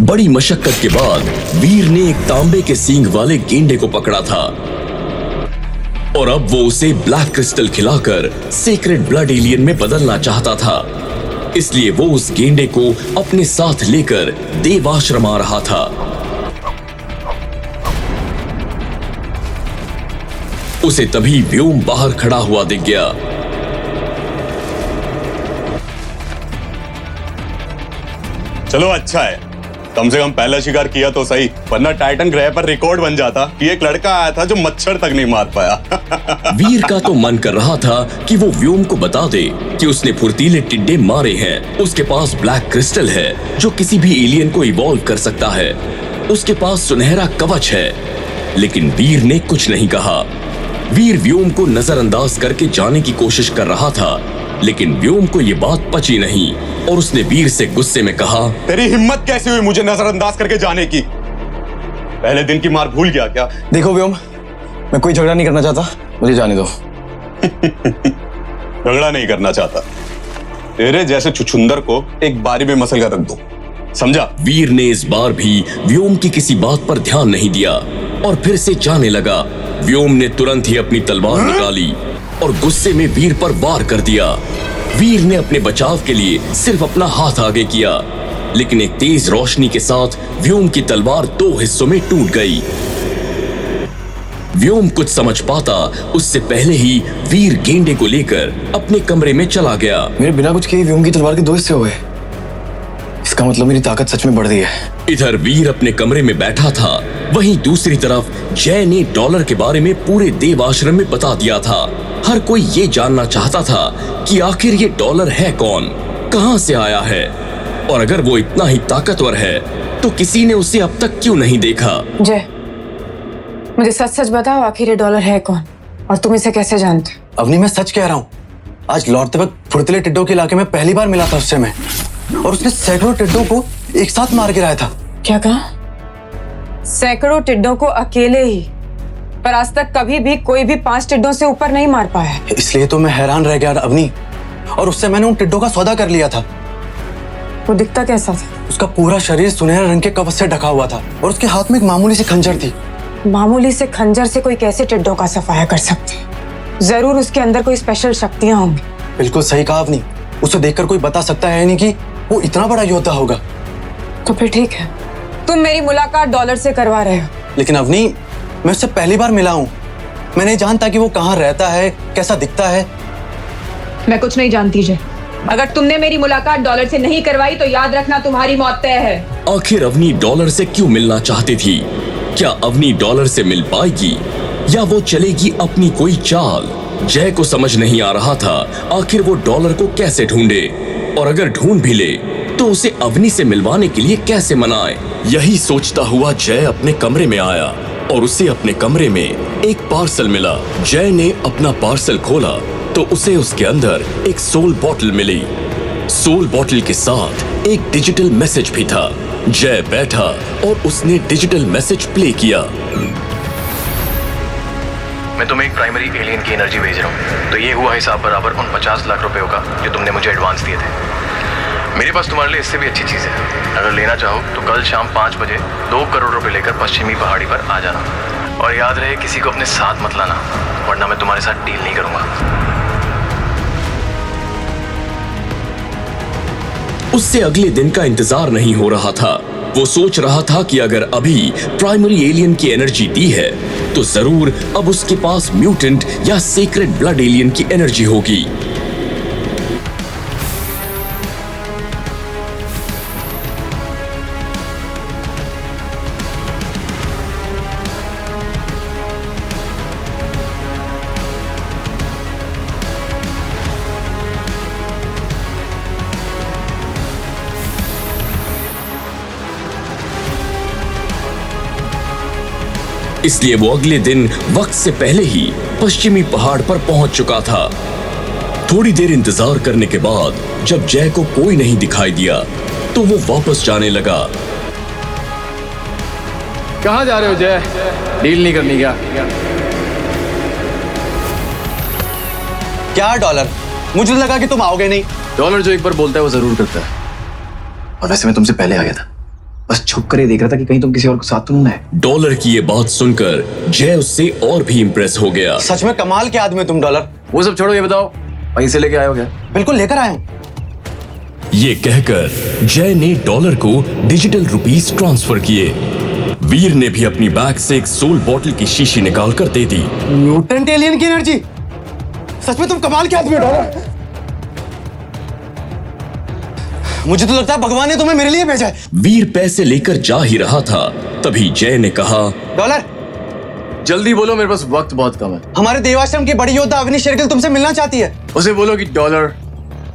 बड़ी मशक्कत के बाद वीर ने एक तांबे के सींग वाले गेंडे को पकड़ा था, और अब वो उसे ब्लैक क्रिस्टल खिलाकर सीक्रेट ब्लड एलियन में बदलना चाहता था। इसलिए वो उस गेंडे को अपने साथ लेकर देवाश्रम आ रहा था। उसे तभी व्योम बाहर खड़ा हुआ दिख गया। चलो अच्छा है, कम से कम पहला शिकार किया तो सही, वरना टाइटन ग्रह पर रिकॉर्ड बन जाता कि एक लड़का आया था जो मच्छर तक नहीं मार पाया। वीर का तो मन कर रहा था कि वो व्योम को बता दे कि उसने फुर्तीले टिड्डे मारे हैं। उसके पास ब्लैक क्रिस्टल है जो किसी भी एलियन को इवॉल्व कर सकता है। उसके पास सुनहरा कवच है, लेकिन वीर ने कुछ नहीं कहा। वीर व्योम को नजरअंदाज करके जाने की कोशिश कर रहा था, लेकिन व्योम को ये बात पची नहीं और उसने वीर से गुस्से में कहा, तेरी हिम्मत कैसे हुई मुझे नजरअंदाज करके जाने की? पहले दिन की मार भूल गया क्या? देखो व्योम, मैं कोई झगड़ा नहीं करना चाहता, मुझे जाने दो। झगड़ा नहीं करना चाहता? तेरे जैसे छुछुंदर को एक बारी में मसल कर रख दो, समझा? वीर ने इस बार भी व्योम की किसी बात पर ध्यान नहीं दिया और फिर से जाने लगा। व्योम ने तुरंत ही अपनी तलवार निकाली और गुस्से में वीर पर वार कर दिया। वीर ने अपने बचाव के लिए सिर्फ अपना हाथ आगे किया, लेकिन एक तेज रोशनी के साथ व्योम की तलवार 2 हिस्सों में टूट गई। व्योम कुछ समझ पाता उससे पहले ही वीर गेंडे को लेकर अपने कमरे में चला गया। मेरे बिना कुछ किए व्योम की तलवार के 2 हिस्से हो गए। इसका मतलब मेरी ताकत सच में बढ़ गई है। इधर वीर अपने कमरे में बैठा था, वहीं दूसरी तरफ जय ने डॉलर के बारे में पूरे देव आश्रम में बता दिया था। हर कोई ये जानना चाहता था कि आखिर ये डॉलर है कौन, कहां से आया है, और अगर वो इतना ही ताकतवर है तो किसी ने उसे अब तक क्यों नहीं देखा। जय, मुझे सच सच बताओ, आखिर ये डॉलर है कौन? और तुम इसे कैसे जानते? अवनी मैं सच कह रहा हूँ, आज लौटते वक्त फुर्तीले टिड्डों के इलाके में पहली बार मिला था उससे मैं, और उसने सैकड़ों टिड्डों को एक साथ मार गिराया था। क्या कहा? सैकड़ों टिड्डों को अकेले ही, पर आज तक कभी भी कोई भी 5 टिड्डों से ऊपर नहीं मार पाया। इसलिए तो मैं हैरान रह गया अवनी, और उससे मैंने उन टिड्डों का सौदा कर लिया था। वो दिखता कैसा था? उसका पूरा शरीर सुनहरे रंग के कवच से ढका हुआ था और उसके हाथ में एक मामूली सी खंजर थी। मामूली से खंजर से कोई कैसे टिड्डों का सफाया कर सकते? जरूर उसके अंदर कोई स्पेशल शक्तियां होंगी। बिल्कुल सही कहा आपने, उसे देखकर कोई बता सकता है नहीं कि वो इतना बड़ा योद्धा होगा। तो फिर ठीक है, तुम मेरी मुलाकात डॉलर से करवा रहे हो। लेकिन अवनी, मैं उससे पहली बार मिला हूँ, मैं नहीं जानता कि वो कहाँ रहता है, कैसा दिखता है। मैं कुछ नहीं जानती जय। अगर तुमने मेरी मुलाकात डॉलर से नहीं करवाई तो याद रखना तुम्हारी मौत तय है। आखिर अवनी डॉलर से क्यों मिलना चाहती थी? क्या अवनी डॉलर से मिल पाएगी या वो चलेगी अपनी कोई चाल? जय को समझ नहीं आ रहा था आखिर वो डॉलर को कैसे ढूंढे, और अगर ढूंढ भी ले तो उसे अवनी से मिलवाने के लिए कैसे मनाए। यही सोचता हुआ जय अपने कमरे में आया और उसे अपने कमरे में एक पार्सल मिला। जय ने अपना पार्सल खोला तो उसे उसके अंदर एक सोल बॉटल मिली। सोल बॉटल के साथ एक डिजिटल मैसेज भी था। जय बैठा और उसने डिजिटल मैसेज प्ले किया। मैं तुम्हें एक प्राइमरी एलियन की एनर्जी भेज रहा हूँ, तो ये हुआ हिसाब बराबर उन 50 लाख रुपयों का जो तुमने मुझे एडवांस दिए थे। मेरे पास तुम्हारे लिए इससे भी अच्छी चीज़ है। अगर लेना चाहो तो कल शाम 5 बजे 2 करोड़ रुपए लेकर पश्चिमी पहाड़ी पर आ जाना, और याद रहे किसी को अपने साथ मत लाना, वरना मैं तुम्हारे साथ डील नहीं करूंगा। उससे अगले दिन का इंतजार नहीं हो रहा था। वो सोच रहा था कि अगर अभी प्राइमरी एलियन की एनर्जी दी है तो जरूर अब उसके पास म्यूटेंट या सीक्रेट ब्लड एलियन की एनर्जी होगी। इसलिए वो अगले दिन वक्त से पहले ही पश्चिमी पहाड़ पर पहुंच चुका था। थोड़ी देर इंतजार करने के बाद जब जय को कोई नहीं दिखाई दिया तो वो वापस जाने लगा। कहाँ जा रहे हो जय? डील नहीं करनी क्या? क्या डॉलर? मुझे लगा कि तुम आओगे नहीं। डॉलर जो एक बार बोलता है वो जरूर करता है। और वैसे मैं तुमसे पहले आ गया था, बस छुप कर ये देख रहा था कि कहीं तुम किसी और को साथ तो नहीं है। डॉलर की ये बात सुनकर जय उससे और भी इंप्रेस हो गया। सच में कमाल के आदमी तुम डॉलर। वो सब छोड़ो, ये बताओ पैसे लेके आए हो क्या? बिल्कुल लेकर आया हूँ। ये कहकर जय ने डॉलर को डिजिटल रुपीस ट्रांसफर किए। वीर ने भी अपनी बैग से एक सोल बॉटल की शीशी निकाल कर दे दी। म्यूटेंट एलियन की एनर्जी? सच में तुम कमाल के आदमी हो डॉलर। मुझे तो लगता है भगवान ने तुम्हें मेरे लिए भेजा है। वीर पैसे लेकर जा ही रहा था तभी जय ने कहा, डॉलर जल्दी बोलो, मेरे पास वक्त बहुत कम है। हमारे देवाश्रम की बड़ी योद्धा अवनी शेरगिल तुमसे मिलना चाहती है। उसे बोलो कि डॉलर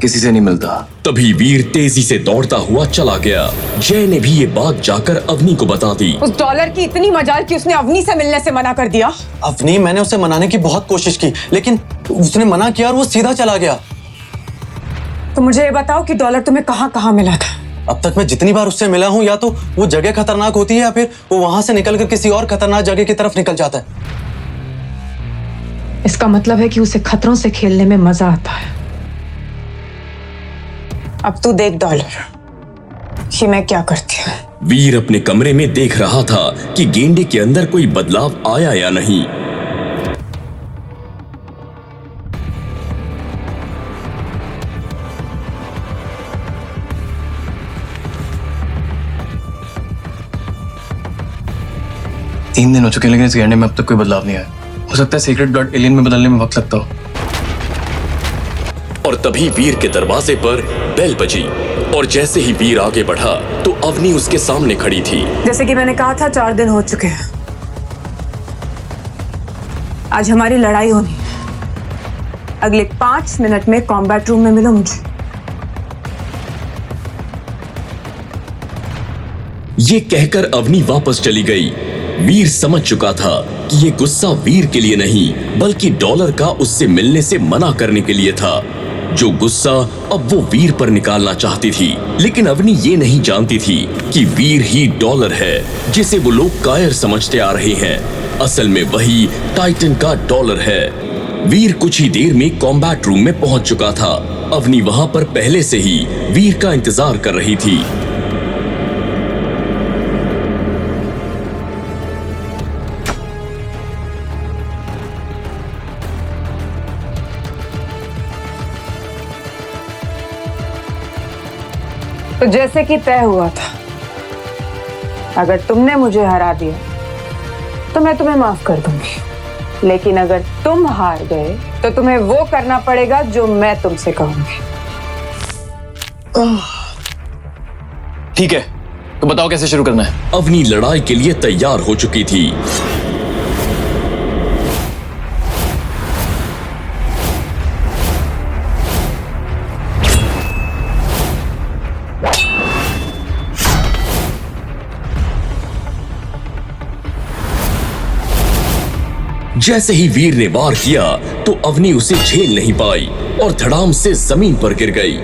किसी से नहीं मिलता। तभी वीर तेजी से दौड़ता हुआ चला गया। जय ने भी ये बात जाकर अवनी को बता दी। उस डॉलर की इतनी मजाल कि उसने अवनी से मिलने से मना कर दिया। अवनी, मैंने उसे मनाने की बहुत कोशिश की लेकिन उसने मना किया और वो सीधा चला गया। तो मुझे ये बताओ कि डॉलर तुम्हें कहाँ कहाँ मिला था? अब तक मैं जितनी बार उससे मिला हूँ या तो वो जगह खतरनाक होती है या फिर वो वहां से निकलकर किसी और खतरनाक जगह की तरफ निकल जाता है। इसका मतलब है कि उसे खतरों से खेलने में मजा आता है। अब तू देख डॉलर कि मैं क्या करती हूँ। वीर अपने कमरे में देख रहा था कि गेंडे के अंदर कोई बदलाव आया या नहीं। तीन दिन हो चुके लेकिन इस गेंडे में अब तक कोई बदलाव नहीं आया। हो सकता है सीक्रेट ब्लड एलियन में बदलने में वक्त लगता हो। और तभी वीर के दरवाजे पर बेल बजी और जैसे ही वीर आगे बढ़ा तो अवनी उसके सामने खड़ी थी। जैसे कि मैंने कहा था 4 दिन हो चुके हैं। आज हमारी लड़ाई होनी है। अगले 5 मिनट में कॉम्बैट रूम में मिलो मुझे। ये कहकर अवनी वापस चली गई। वीर समझ चुका था कि ये गुस्सा वीर के लिए नहीं बल्कि डॉलर का उससे मिलने से मना करने के लिए था। जो गुस्सा अब वो वीर पर निकालना चाहती थी, लेकिन अवनी ये नहीं जानती थी कि वीर ही डॉलर है जिसे वो लोग कायर समझते आ रहे हैं। असल में वही टाइटन का डॉलर है। वीर कुछ ही देर में कॉम्बैट रूम में पहुंच चुका था। अवनी वहां पर पहले से ही वीर का इंतजार कर रही थी। तो जैसे कि तय हुआ था, अगर तुमने मुझे हरा दिया तो मैं तुम्हें माफ कर दूंगी, लेकिन अगर तुम हार गए तो तुम्हें वो करना पड़ेगा जो मैं तुमसे कहूंगी। ठीक है, तो बताओ कैसे शुरू करना है। अवनी लड़ाई के लिए तैयार हो चुकी थी। जैसे ही वीर ने वार किया तो अवनी उसे झेल नहीं पाई और धड़ाम से जमीन पर गिर गई।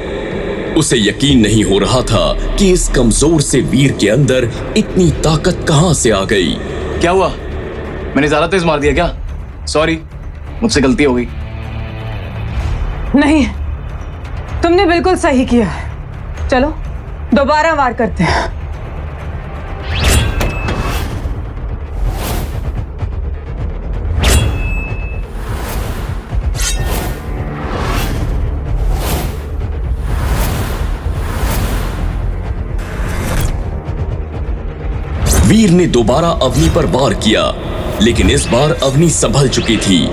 उसे यकीन नहीं हो रहा था कि इस कमजोर से वीर के अंदर इतनी ताकत कहां से आ गई। क्या हुआ? मैंने ज्यादा तेज मार दिया क्या? सॉरी, मुझसे गलती हो गई। नहीं, तुमने बिल्कुल सही किया है। चलो दोबारा वार करते हैं। वीर ने दोबारा अवनी पर वार किया, लेकिन इस बार अवनी संभल चुकी थी।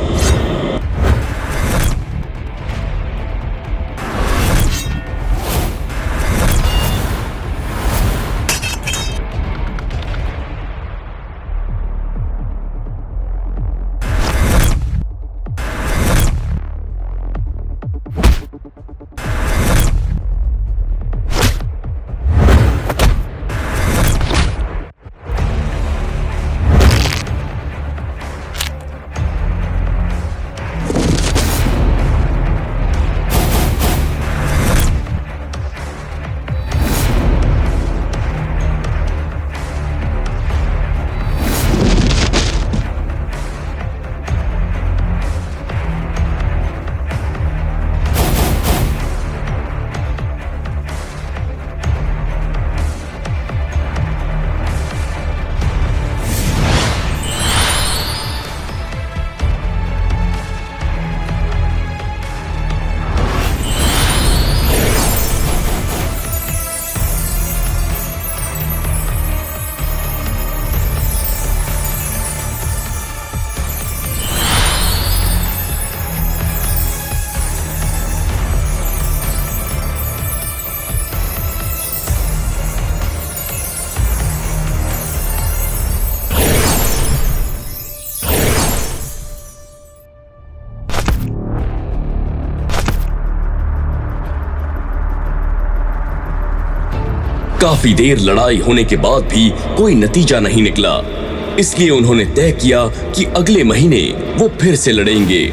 काफी देर लड़ाई होने के बाद भी कोई नतीजा नहीं निकला, इसलिए उन्होंने तय किया कि अगले महीने वो फिर से लड़ेंगे।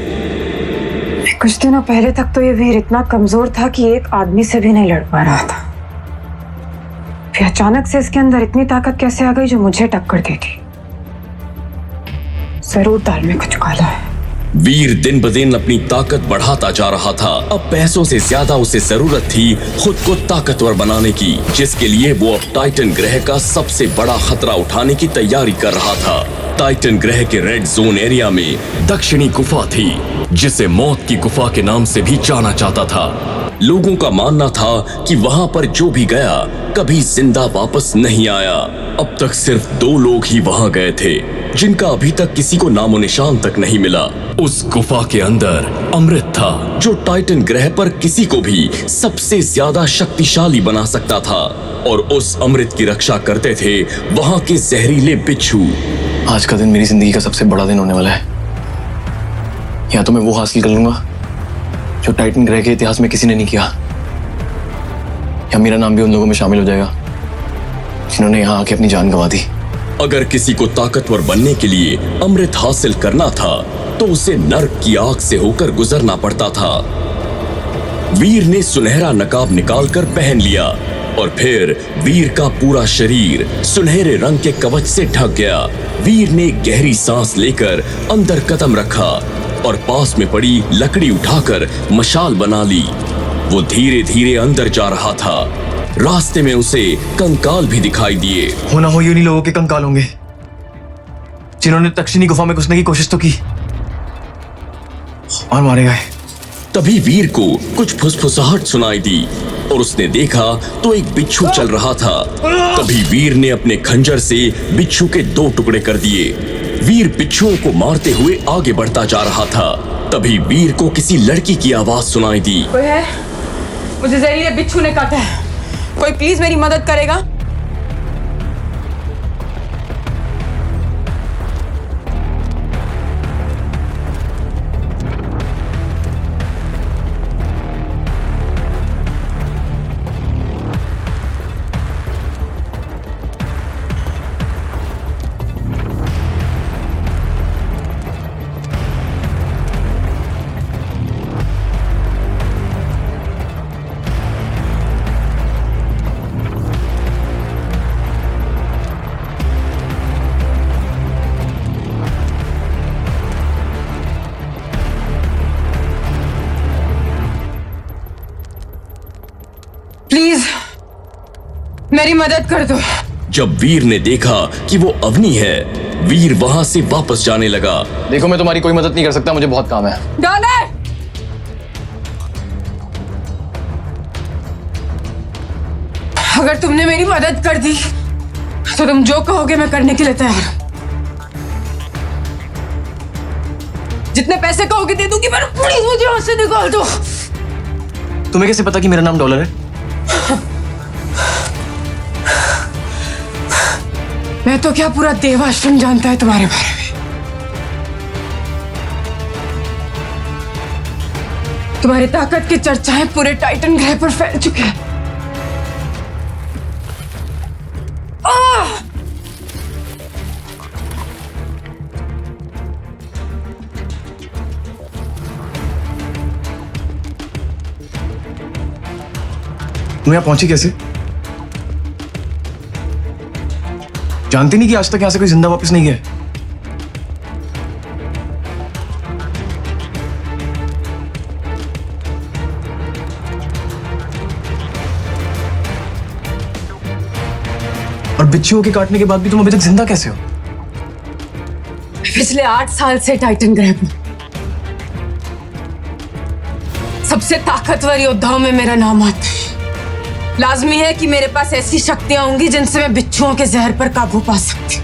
कुछ दिनों पहले तक तो ये वीर इतना कमजोर था कि एक आदमी से भी नहीं लड़ पा रहा था। फिर अचानक से इसके अंदर इतनी ताकत कैसे आ गई जो मुझे टक्कर देती। जरूर दाल में कुछ काला है। वीर दिन ब दिन अपनी ताकत बढ़ाता जा रहा था। अब पैसों से ज्यादा उसे जरूरत थी खुद को ताकतवर बनाने की, जिसके लिए वो अब टाइटन ग्रह का सबसे बड़ा खतरा उठाने की तैयारी कर रहा था। टाइटन ग्रह के रेड जोन एरिया में दक्षिणी गुफा थी, जिसे मौत की गुफा के नाम से भी जाना जाता था। लोगों का मानना था कि वहां पर जो भी गया कभी जिंदा वापस नहीं आया। अब तक सिर्फ 2 लोग ही वहां गए थे, जिनका अभी तक किसी को नामो निशान तक नहीं मिला। उस गुफा के अंदर अमृत था, जो टाइटन ग्रह पर किसी को भी सबसे ज्यादा शक्तिशाली बना सकता था, और उस अमृत की रक्षा करते थे वहां के जहरीले बिच्छू। आज का दिन मेरी जिंदगी का सबसे बड़ा दिन होने वाला है। या तो मैं वो हासिल कर लूंगा जो टाइटन ग्रह के इतिहास में किसी ने नहीं किया, या मेरा नाम भी उन लोगों में शामिल हो जाएगा जिन्होंने यहाँ आके अपनी जान गंवा दी। अगर किसी को ताकतवर बनने के लिए अमृत हासिल करना था तो उसे नर्क की आग से होकर गुजरना पड़ता था। वीर ने सुनहरा नकाब निकालकर पहन लिया और फिर वीर का पूरा शरीर सुनहरे रंग के कवच से ढक गया। वीर ने गहरी सांस लेकर अंदर कदम रखा और पास में पड़ी लकड़ी उठाकर मशाल बना ली। वो धीरे धीरे अंदर जा रहा था। रास्ते में उसे कंकाल भी दिखाई दिए। हो ना हो ये उन्हीं लोगों के कंकाल होंगे जिन्होंने तक्षिणी गुफा में घुसने की कोशिश तो की और मारे गए। तभी वीर को कुछ फुसफुसाहट सुनाई दी और उसने देखा तो एक बिच्छू चल रहा था। तभी वीर ने अपने खंजर से बिच्छू के 2 टुकड़े कर दिए। वीर बिच्छुओं को मारते हुए आगे बढ़ता जा रहा था। तभी वीर को किसी लड़की की आवाज सुनाई दी। कोई है? मुझे जहरीले बिच्छू ने काटा है। कोई प्लीज मेरी मदद करेगा? प्लीज मेरी मदद कर दो। जब वीर ने देखा कि वो अवनी है, वीर वहां से वापस जाने लगा। देखो मैं तुम्हारी कोई मदद नहीं कर सकता, मुझे बहुत काम है। डॉलर! अगर तुमने मेरी मदद कर दी तो तुम जो कहोगे मैं करने के लिए तैयार हूं। जितने पैसे कहोगे दे दूंगी, पर प्लीज मुझे यहाँ से निकाल दो। तुम्हें कैसे पता कि मेरा नाम डॉलर है? मैं तो क्या पूरा देवाश्रम जानता है तुम्हारे बारे में। तुम्हारी ताकत की चर्चाएं पूरे टाइटन ग्रह पर फैल चुके हैं। तुम यहाँ पहुंची कैसे? जानती नहीं कि आज तक यहां से कोई जिंदा वापस नहीं गया? और बिच्छुओं के काटने के बाद भी तुम अभी तक जिंदा कैसे हो? पिछले 8 साल से टाइटन ग्रह पर सबसे ताकतवर योद्धाओं में मेरा नाम आता है। लाजमी है कि मेरे पास ऐसी शक्तियां होंगी जिनसे मैं बिच्छुओं के जहर पर काबू पा सकती हूं।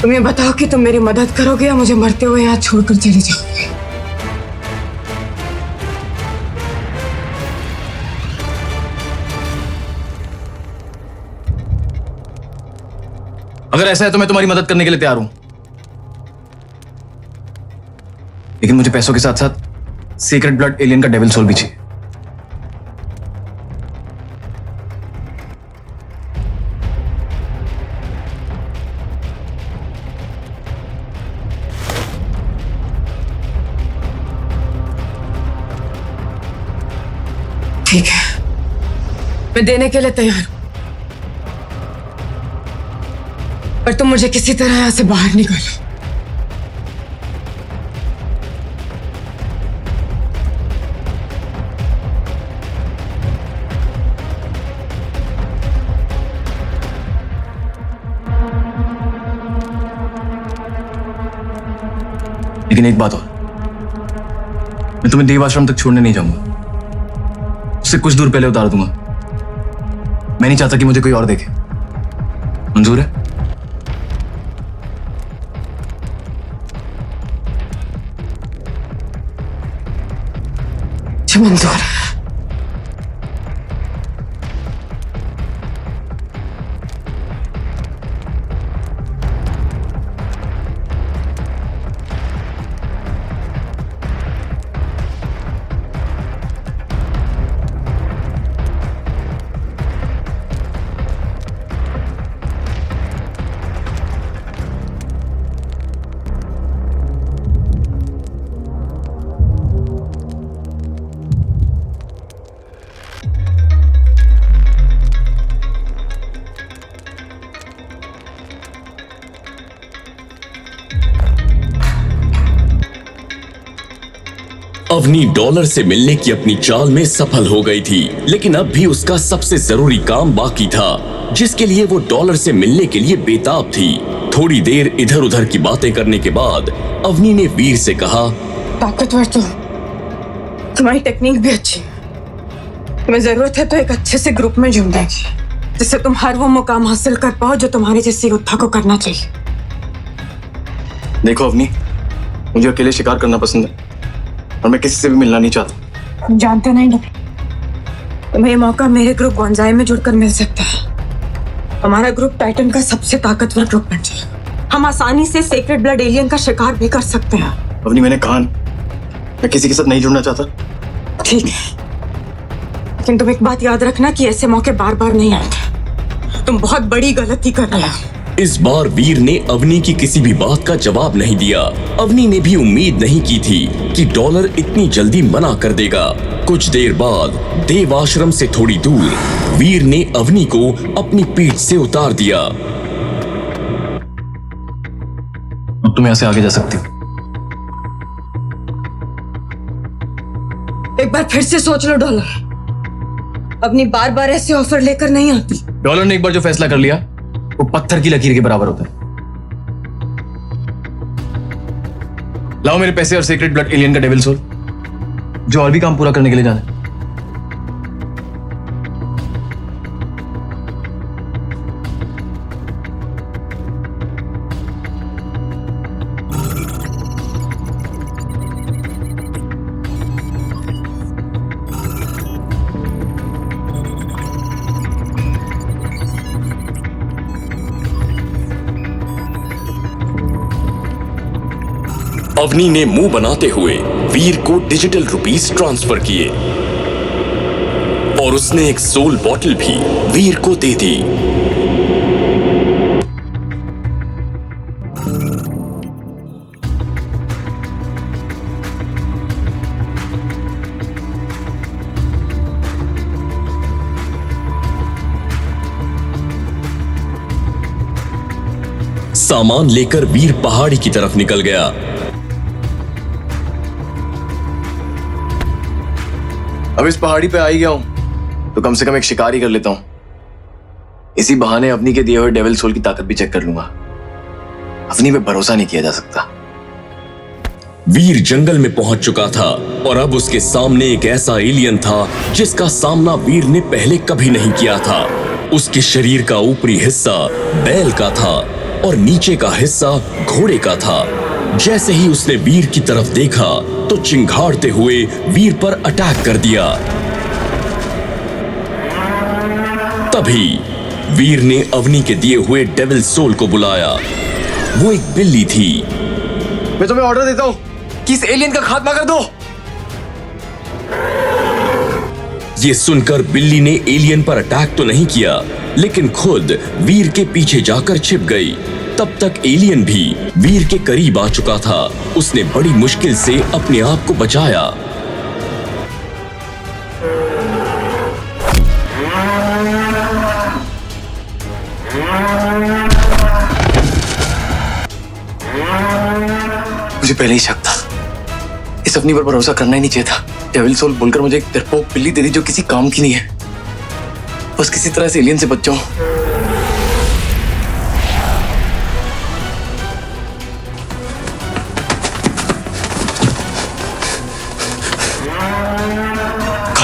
तुम ये बताओ कि तुम मेरी मदद करोगे या मुझे मरते हुए यहाँ छोड़कर चले जाओगे? अगर ऐसा है तो मैं तुम्हारी मदद करने के लिए तैयार हूं, लेकिन मुझे पैसों के साथ साथ सीक्रेट ब्लड एलियन का डेविल सोल भी चाहिए। ठीक है, मैं देने के लिए तैयार हूं, पर तुम मुझे किसी तरह यहां से बाहर निकालो। लेकिन एक बात और, मैं तुम्हें देव आश्रम तक छोड़ने नहीं जाऊंगा। उससे कुछ दूर पहले उतार दूंगा। मैं नहीं चाहता कि मुझे कोई और देखे। मंजूर है? मंजूर है। अवनी डॉलर से मिलने की अपनी चाल में सफल हो गई थी, लेकिन अब भी उसका सबसे जरूरी काम बाकी था, जिसके लिए वो डॉलर से मिलने के लिए बेताब थी। थोड़ी देर इधर उधर की बातें करने के बाद अवनी ने वीर से कहा, ताकतवर तो तुम्हारी टेक्निक भी अच्छी है। तुम्हें जरूरत है तो एक अच्छे से ग्रुप में जुड़ जाएगी, जिससे तुम हर वो मुकाम हासिल कर पाओ जो तुम्हारे जैसे योद्धा को करना चाहिए। देखो अवनी, मुझे अकेले शिकार करना पसंद है और मैं किसी से भी मिलना नहीं चाहता। तुम जानते नहीं डॉक्टर, तुम्हें ये मौका मेरे ग्रुप बॉन्जाई में जुड़कर मिल सकता है। हमारा ग्रुप टाइटन का सबसे ताकतवर ग्रुप बन जाएगा। हम आसानी से सेक्रेड ब्लड एलियन का शिकार भी कर सकते हैं। अवनी, मैंने कहा मैं किसी के साथ नहीं जुड़ना चाहता। ठीक है, लेकिन तुम एक बात याद रखना कि ऐसे मौके बार बार नहीं आते। तुम बहुत बड़ी गलती कर रहे हो। इस बार वीर ने अवनी की किसी भी बात का जवाब नहीं दिया। अवनी ने भी उम्मीद नहीं की थी कि डॉलर इतनी जल्दी मना कर देगा। कुछ देर बाद देव आश्रम से थोड़ी दूर वीर ने अवनी को अपनी पीठ से उतार दिया। अब तुम यहाँ से आगे जा सकती हो। एक बार फिर से सोच लो डॉलर, अपनी बार बार ऐसे ऑफर लेकर नहीं आती। डॉलर ने एक बार जो फैसला कर लिया वो पत्थर की लकीर के बराबर होता है। लाओ मेरे पैसे और सीक्रेट ब्लड एलियन का डेविल सोल, जो और भी काम पूरा करने के लिए जाना है। अवनी ने मुंह बनाते हुए वीर को डिजिटल रुपीस ट्रांसफर किए और उसने एक सोल बॉटल भी वीर को दे दी। सामान लेकर वीर पहाड़ी की तरफ निकल गया। अब इस पहाड़ी पे आ ही गया हूं तो कम से कम एक शिकार ही कर लेता हूं। इसी बहाने अवनी के दिए हुए डेविल सोल की ताकत भी चेक कर लूंगा। अवनी पे भरोसा नहीं किया जा सकता। वीर जंगल में पहुंच चुका था और अब उसके सामने एक ऐसा एलियन था जिसका सामना वीर ने पहले कभी नहीं किया था। उसके शरीर का ऊपरी हिस्सा बैल का था और नीचे का हिस्सा घोड़े का था। जैसे ही उसने वीर की तरफ देखा तो चिंघाड़ते हुए वीर पर अटैक कर दिया। तभी वीर ने अवनी के दिए हुए डेविल सोल को बुलाया। वो एक बिल्ली थी। मैं तुम्हें ऑर्डर देता हूं कि इस एलियन का खात्मा कर दो। ये सुनकर बिल्ली ने एलियन पर अटैक तो नहीं किया, लेकिन खुद वीर के पीछे जाकर छिप गई। तब तक एलियन भी वीर के करीब आ चुका था। उसने बड़ी मुश्किल से अपने आप को बचाया। मुझे पहले ही शक था। इस अपनी पर भरोसा करना ही नहीं चाहिए था। डेविल सोल बोलकर मुझे एक डरपोक बिल्ली दे दी जो किसी काम की नहीं है। बस किसी तरह से एलियन से बच जाऊं।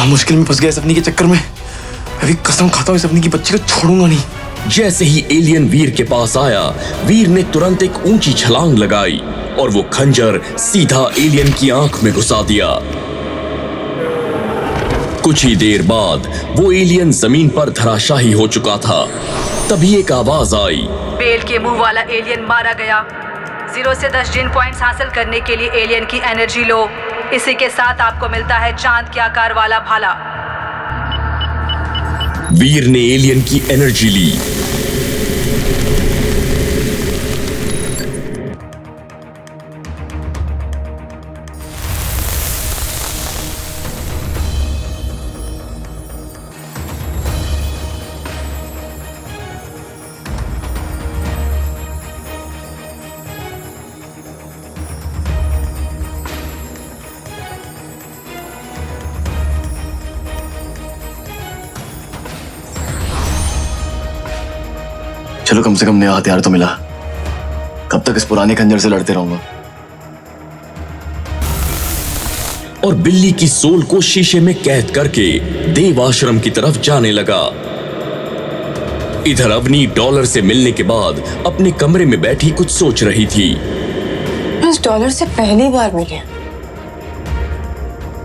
मुश्किल में फंस गया इस अपनी के चक्कर में। अभी कसम खाता हूं इस अपनी की बच्ची को छोड़ूंगा नहीं। जैसे ही एलियन वीर के पास आया, वीर ने तुरंत एक ऊंची छलांग लगाई और वो खंजर सीधा एलियन की आंख में घुसा दिया। कुछ ही देर बाद वो एलियन जमीन पर धराशाही हो चुका था। तभी एक आवाज आई, बेल के मुंह वाला एलियन मारा गया। 0 से 10 जिन पॉइंट्स हासिल करने के लिए एलियन की एनर्जी लो। इसी के साथ आपको मिलता है चांद के आकार वाला भाला। वीर ने एलियन की एनर्जी ली। चलो कम से कम नया हथियार तो मिला। कब तक इस पुराने खंजर से लड़ते रहूंगा? और बिल्ली की सोल को शीशे में कैद करके देव आश्रम की तरफ जाने लगा। इधर अवनी डॉलर से मिलने के बाद अपने कमरे में बैठी कुछ सोच रही थी। मैं उस डॉलर से पहली बार मिली,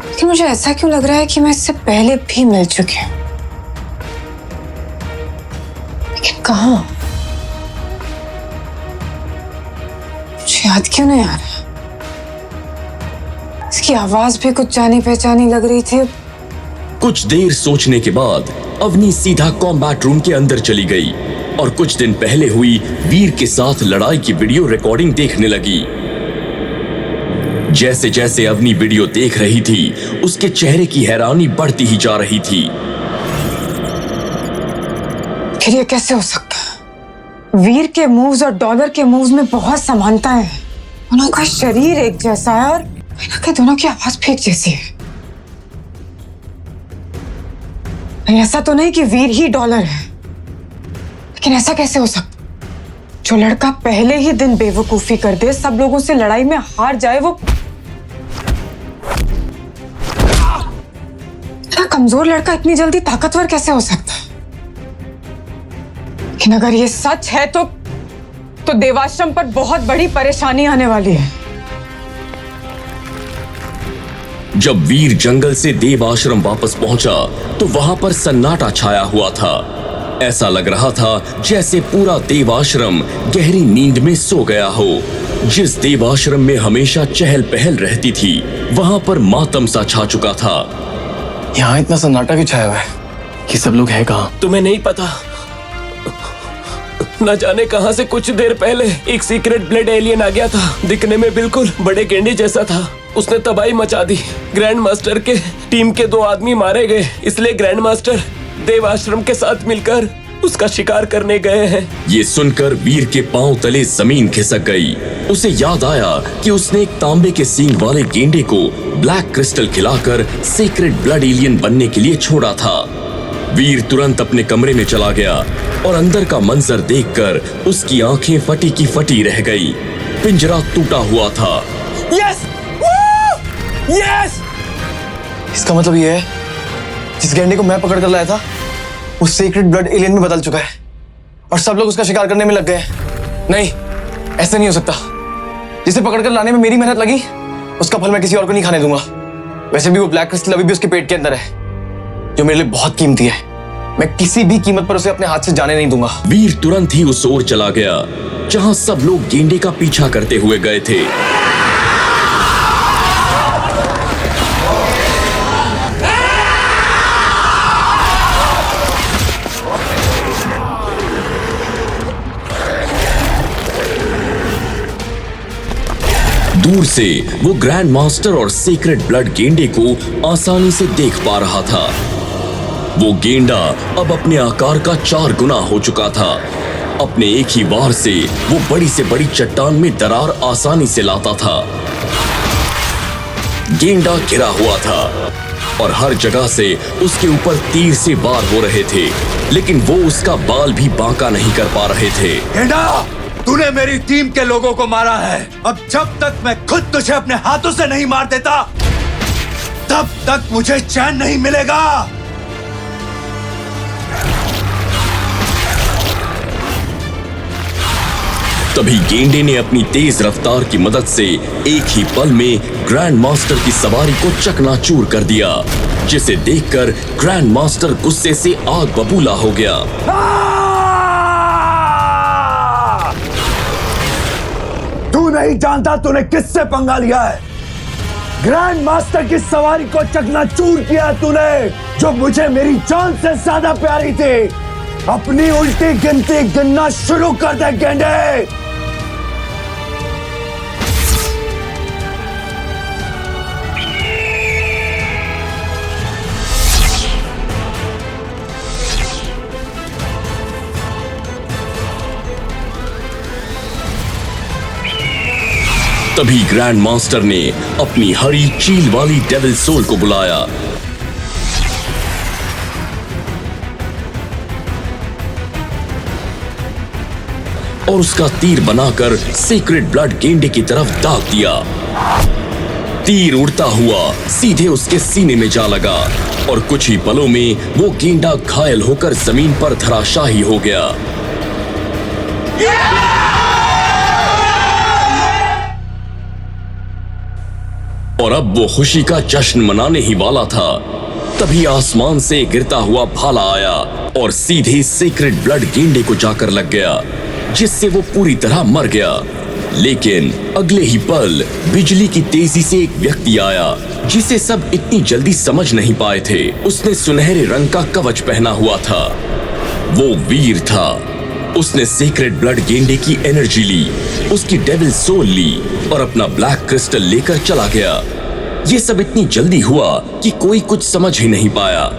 लेकिन मुझे ऐसा क्यों लग रहा है कि मैं इससे पहले भी मिल चुकी हूँ। लेकिन कहाँ? मुझे याद क्यों नहीं आ रहा? इसकी आवाज भी कुछ जानी पहचानी लग रही थी। कुछ देर सोचने के बाद अवनी सीधा कॉम्बैट रूम के अंदर चली गई और कुछ दिन पहले हुई वीर के साथ लड़ाई की वीडियो रिकॉर्डिंग देखने लगी। जैसे जैसे अवनी वीडियो देख रही थी, उसके चेहरे की हैरानी बढ़ती ही जा रही थी। फिर ये कैसे हो सकता है? वीर के मूव्स और डॉलर के मूव्स में बहुत समानता है। दोनों का शरीर एक जैसा है और दोनों की आवाज भी एक जैसी है। ऐसा तो नहीं कि वीर ही डॉलर है, लेकिन ऐसा कैसे हो सकता? जो लड़का पहले ही दिन बेवकूफी कर दे, सब लोगों से लड़ाई में हार जाए, वो इतना कमजोर लड़का इतनी जल्दी ताकतवर कैसे हो सकता है? लेकिन अगर ये सच है तो देवाश्रम पर बहुत बड़ी परेशानी आने वाली है। जब वीर जंगल से देव आश्रम वापस पहुंचा तो वहां पर सन्नाटा छाया हुआ था। ऐसा लग रहा था जैसे पूरा देव आश्रम गहरी नींद में सो गया हो। जिस देव आश्रम में हमेशा चहल पहल रहती थी, वहां पर मातम सा छा चुका था। यहाँ इतना सन्नाटा क्यों छाया हुआ है? कि सब लोग हैं कहाँ? तुम्हें नहीं पता? न जाने कहां से कुछ देर पहले एक सीक्रेट ब्लड एलियन आ गया था। दिखने में बिल्कुल बड़े गेंडे जैसा था। उसने तबाही मचा दी। ग्रैंड मास्टर के टीम के 2 आदमी मारे गए, इसलिए ग्रैंड मास्टर देव आश्रम के साथ मिलकर उसका शिकार करने गए हैं। ये सुनकर वीर के पांव तले जमीन खिसक गई। उसे याद आया कि उसने एक तांबे के सींग वाले गेंडे को ब्लैक क्रिस्टल खिलाकर सीक्रेट ब्लड एलियन बनने के लिए छोड़ा था। वीर तुरंत अपने कमरे में चला गया और अंदर का मंजर देखकर उसकी आंखें फटी की फटी रह गई। पिंजरा टूटा हुआ था। यस! यस! इसका मतलब ये है, जिस गेंडे को मैं पकड़ कर लाया था, वो सीक्रेट ब्लड एलियन में बदल चुका है और सब लोग उसका शिकार करने में लग गए हैं। नहीं, ऐसा नहीं हो सकता। जिसे पकड़कर लाने में मेरी मेहनत लगी, उसका फल मैं किसी और को नहीं खाने दूंगा। वैसे भी वो ब्लैक क्रिस्टल अभी भी उसके पेट के अंदर है, जो मेरे लिए बहुत कीमती है। मैं किसी भी कीमत पर उसे अपने हाथ से जाने नहीं दूंगा। वीर तुरंत ही उस ओर चला गया जहां सब लोग गेंडे का पीछा करते हुए गए थे। दूर से वो ग्रैंड मास्टर और सीक्रेट ब्लड गेंडे को आसानी से देख पा रहा था। वो गेंडा अब अपने आकार का 4 गुना हो चुका था। अपने एक ही वार से वो बड़ी से बड़ी चट्टान में दरार आसानी से लाता था। गेंडा घिरा हुआ था और हर जगह से उसके ऊपर तीर से वार हो रहे थे, लेकिन वो उसका बाल भी बांका नहीं कर पा रहे थे। गेंडा, तूने मेरी टीम के लोगों को मारा है। अब जब तक मैं खुद तुझे अपने हाथों से नहीं मार देता, तब तक मुझे चैन नहीं मिलेगा। तभी गेंडे ने अपनी तेज रफ्तार की मदद से एक ही पल में ग्रैंड मास्टर की सवारी को चकनाचूर कर दिया, जिसे देखकर ग्रैंड मास्टर गुस्से से आग बबूला हो गया। तू नहीं जानता तूने किससे पंगा लिया है। ग्रैंड मास्टर की सवारी को चकनाचूर किया तूने, जो मुझे मेरी जान से ज्यादा प्यारी थी। अपनी उल्टी गिनती गिनना शुरू कर दे गेंडे। तभी ग्रैंड मास्टर ने अपनी हरी चील वाली डेविल सोल को बुलाया। और उसका तीर बनाकर सीक्रेट ब्लड गेंडे की तरफ दाग दिया। तीर उड़ता हुआ सीधे उसके सीने में जा लगा और कुछ ही पलों में वो गेंडा घायल होकर जमीन पर धराशायी हो गया। और अब वो खुशी का जश्न मनाने ही वाला था, तभी आसमान से गिरता हुआ भाला आया और सीधे सीक्रेट ब्लड गेंडे को जाकर लग गया, जिससे वो पूरी तरह मर गया। लेकिन अगले ही पल बिजली की तेजी से एक व्यक्ति आया जिसे सब इतनी जल्दी समझ नहीं पाए थे। उसने सुनहरे रंग का कवच पहना हुआ था। वो वीर था। उसने सीक्रेट ब्लड गेंडे की एनर्जी ली, उसकी डेविल सोल ली और अपना ब्लैक क्रिस्टल लेकर चला गया। ये सब इतनी जल्दी हुआ कि कोई कुछ समझ ही नहीं पाया।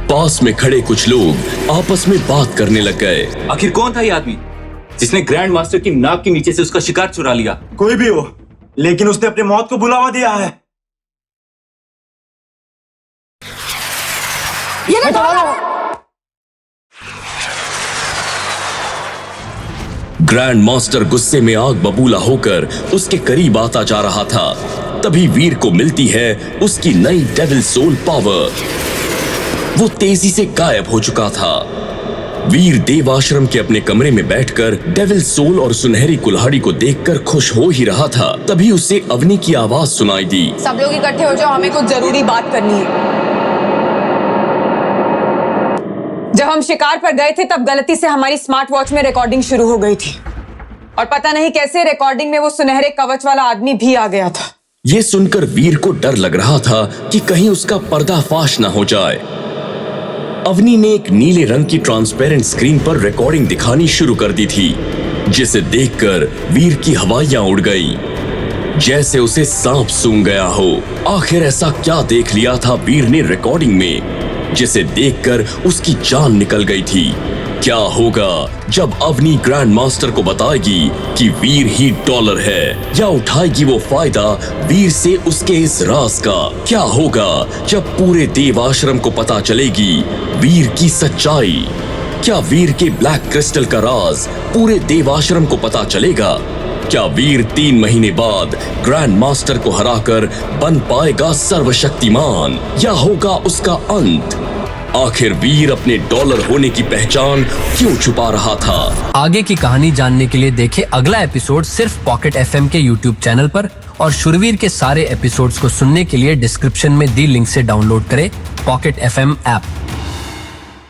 पास में खड़े कुछ लोग आपस में बात करने लग गए। आखिर कौन था ये आदमी जिसने ग्रैंड मास्टर की नाक के नीचे से उसका शिकार चुरा लिया? कोई भी हो, लेकिन उसने अपनी मौत को बुलावा दिया है। ग्रैंड मास्टर गुस्से में आग बबूला होकर उसके करीब आता जा रहा था। तभी वीर को मिलती है उसकी नई डेविल सोल पावर। वो तेजी से गायब हो चुका था। वीर देव आश्रम के अपने कमरे में बैठकर डेविल सोल और सुनहरी कुल्हाड़ी को देखकर खुश हो ही रहा था, तभी उसे अवनी की आवाज सुनाई दी। सब लोग इकट्ठे हो जाओ, हमें कुछ जरूरी बात करनी है। जब हम शिकार पर गए थे तब गलती से हमारी स्मार्ट वॉच में रिकॉर्डिंग शुरू हो गई थी और पता नहीं कैसे रिकॉर्डिंग में वो सुनहरे कवच वाला आदमी भी आ गया था। ये सुनकर वीर को डर लग रहा था कि कहीं उसका पर्दाफाश ना हो जाए। अवनी ने एक नीले रंग की ट्रांसपेरेंट स्क्रीन पर रिकॉर्डिंग दिखानी शुरू कर दी थी, जिसे देखकर वीर की हवाइयां उड़ गई, जैसे उसे सांप सूंघ गया हो। आखिर ऐसा क्या देख लिया था वीर ने रिकॉर्डिंग में जिसे देखकर उसकी जान निकल गई थी? क्या होगा जब अवनी ग्रैंड मास्टर को बताएगी कि वीर ही डॉलर है, या उठाएगी वो फायदा वीर से उसके इस राज का? क्या होगा जब पूरे देव आश्रम को पता चलेगी वीर की सच्चाई? क्या वीर के ब्लैक क्रिस्टल का राज पूरे देव आश्रम को पता चलेगा? क्या वीर 3 महीने बाद ग्रैंड मास्टर को हराकर बन पाएगा सर्वशक्तिमान, या होगा उसका अंत? आखिर वीर अपने डॉलर होने की पहचान क्यों छुपा रहा था? आगे की कहानी जानने के लिए देखें अगला एपिसोड सिर्फ पॉकेट FM के YouTube चैनल पर, और शुरवीर के सारे एपिसोड्स को सुनने के लिए डिस्क्रिप्शन में दी लिंक से डाउनलोड करें पॉकेट FM ऐप।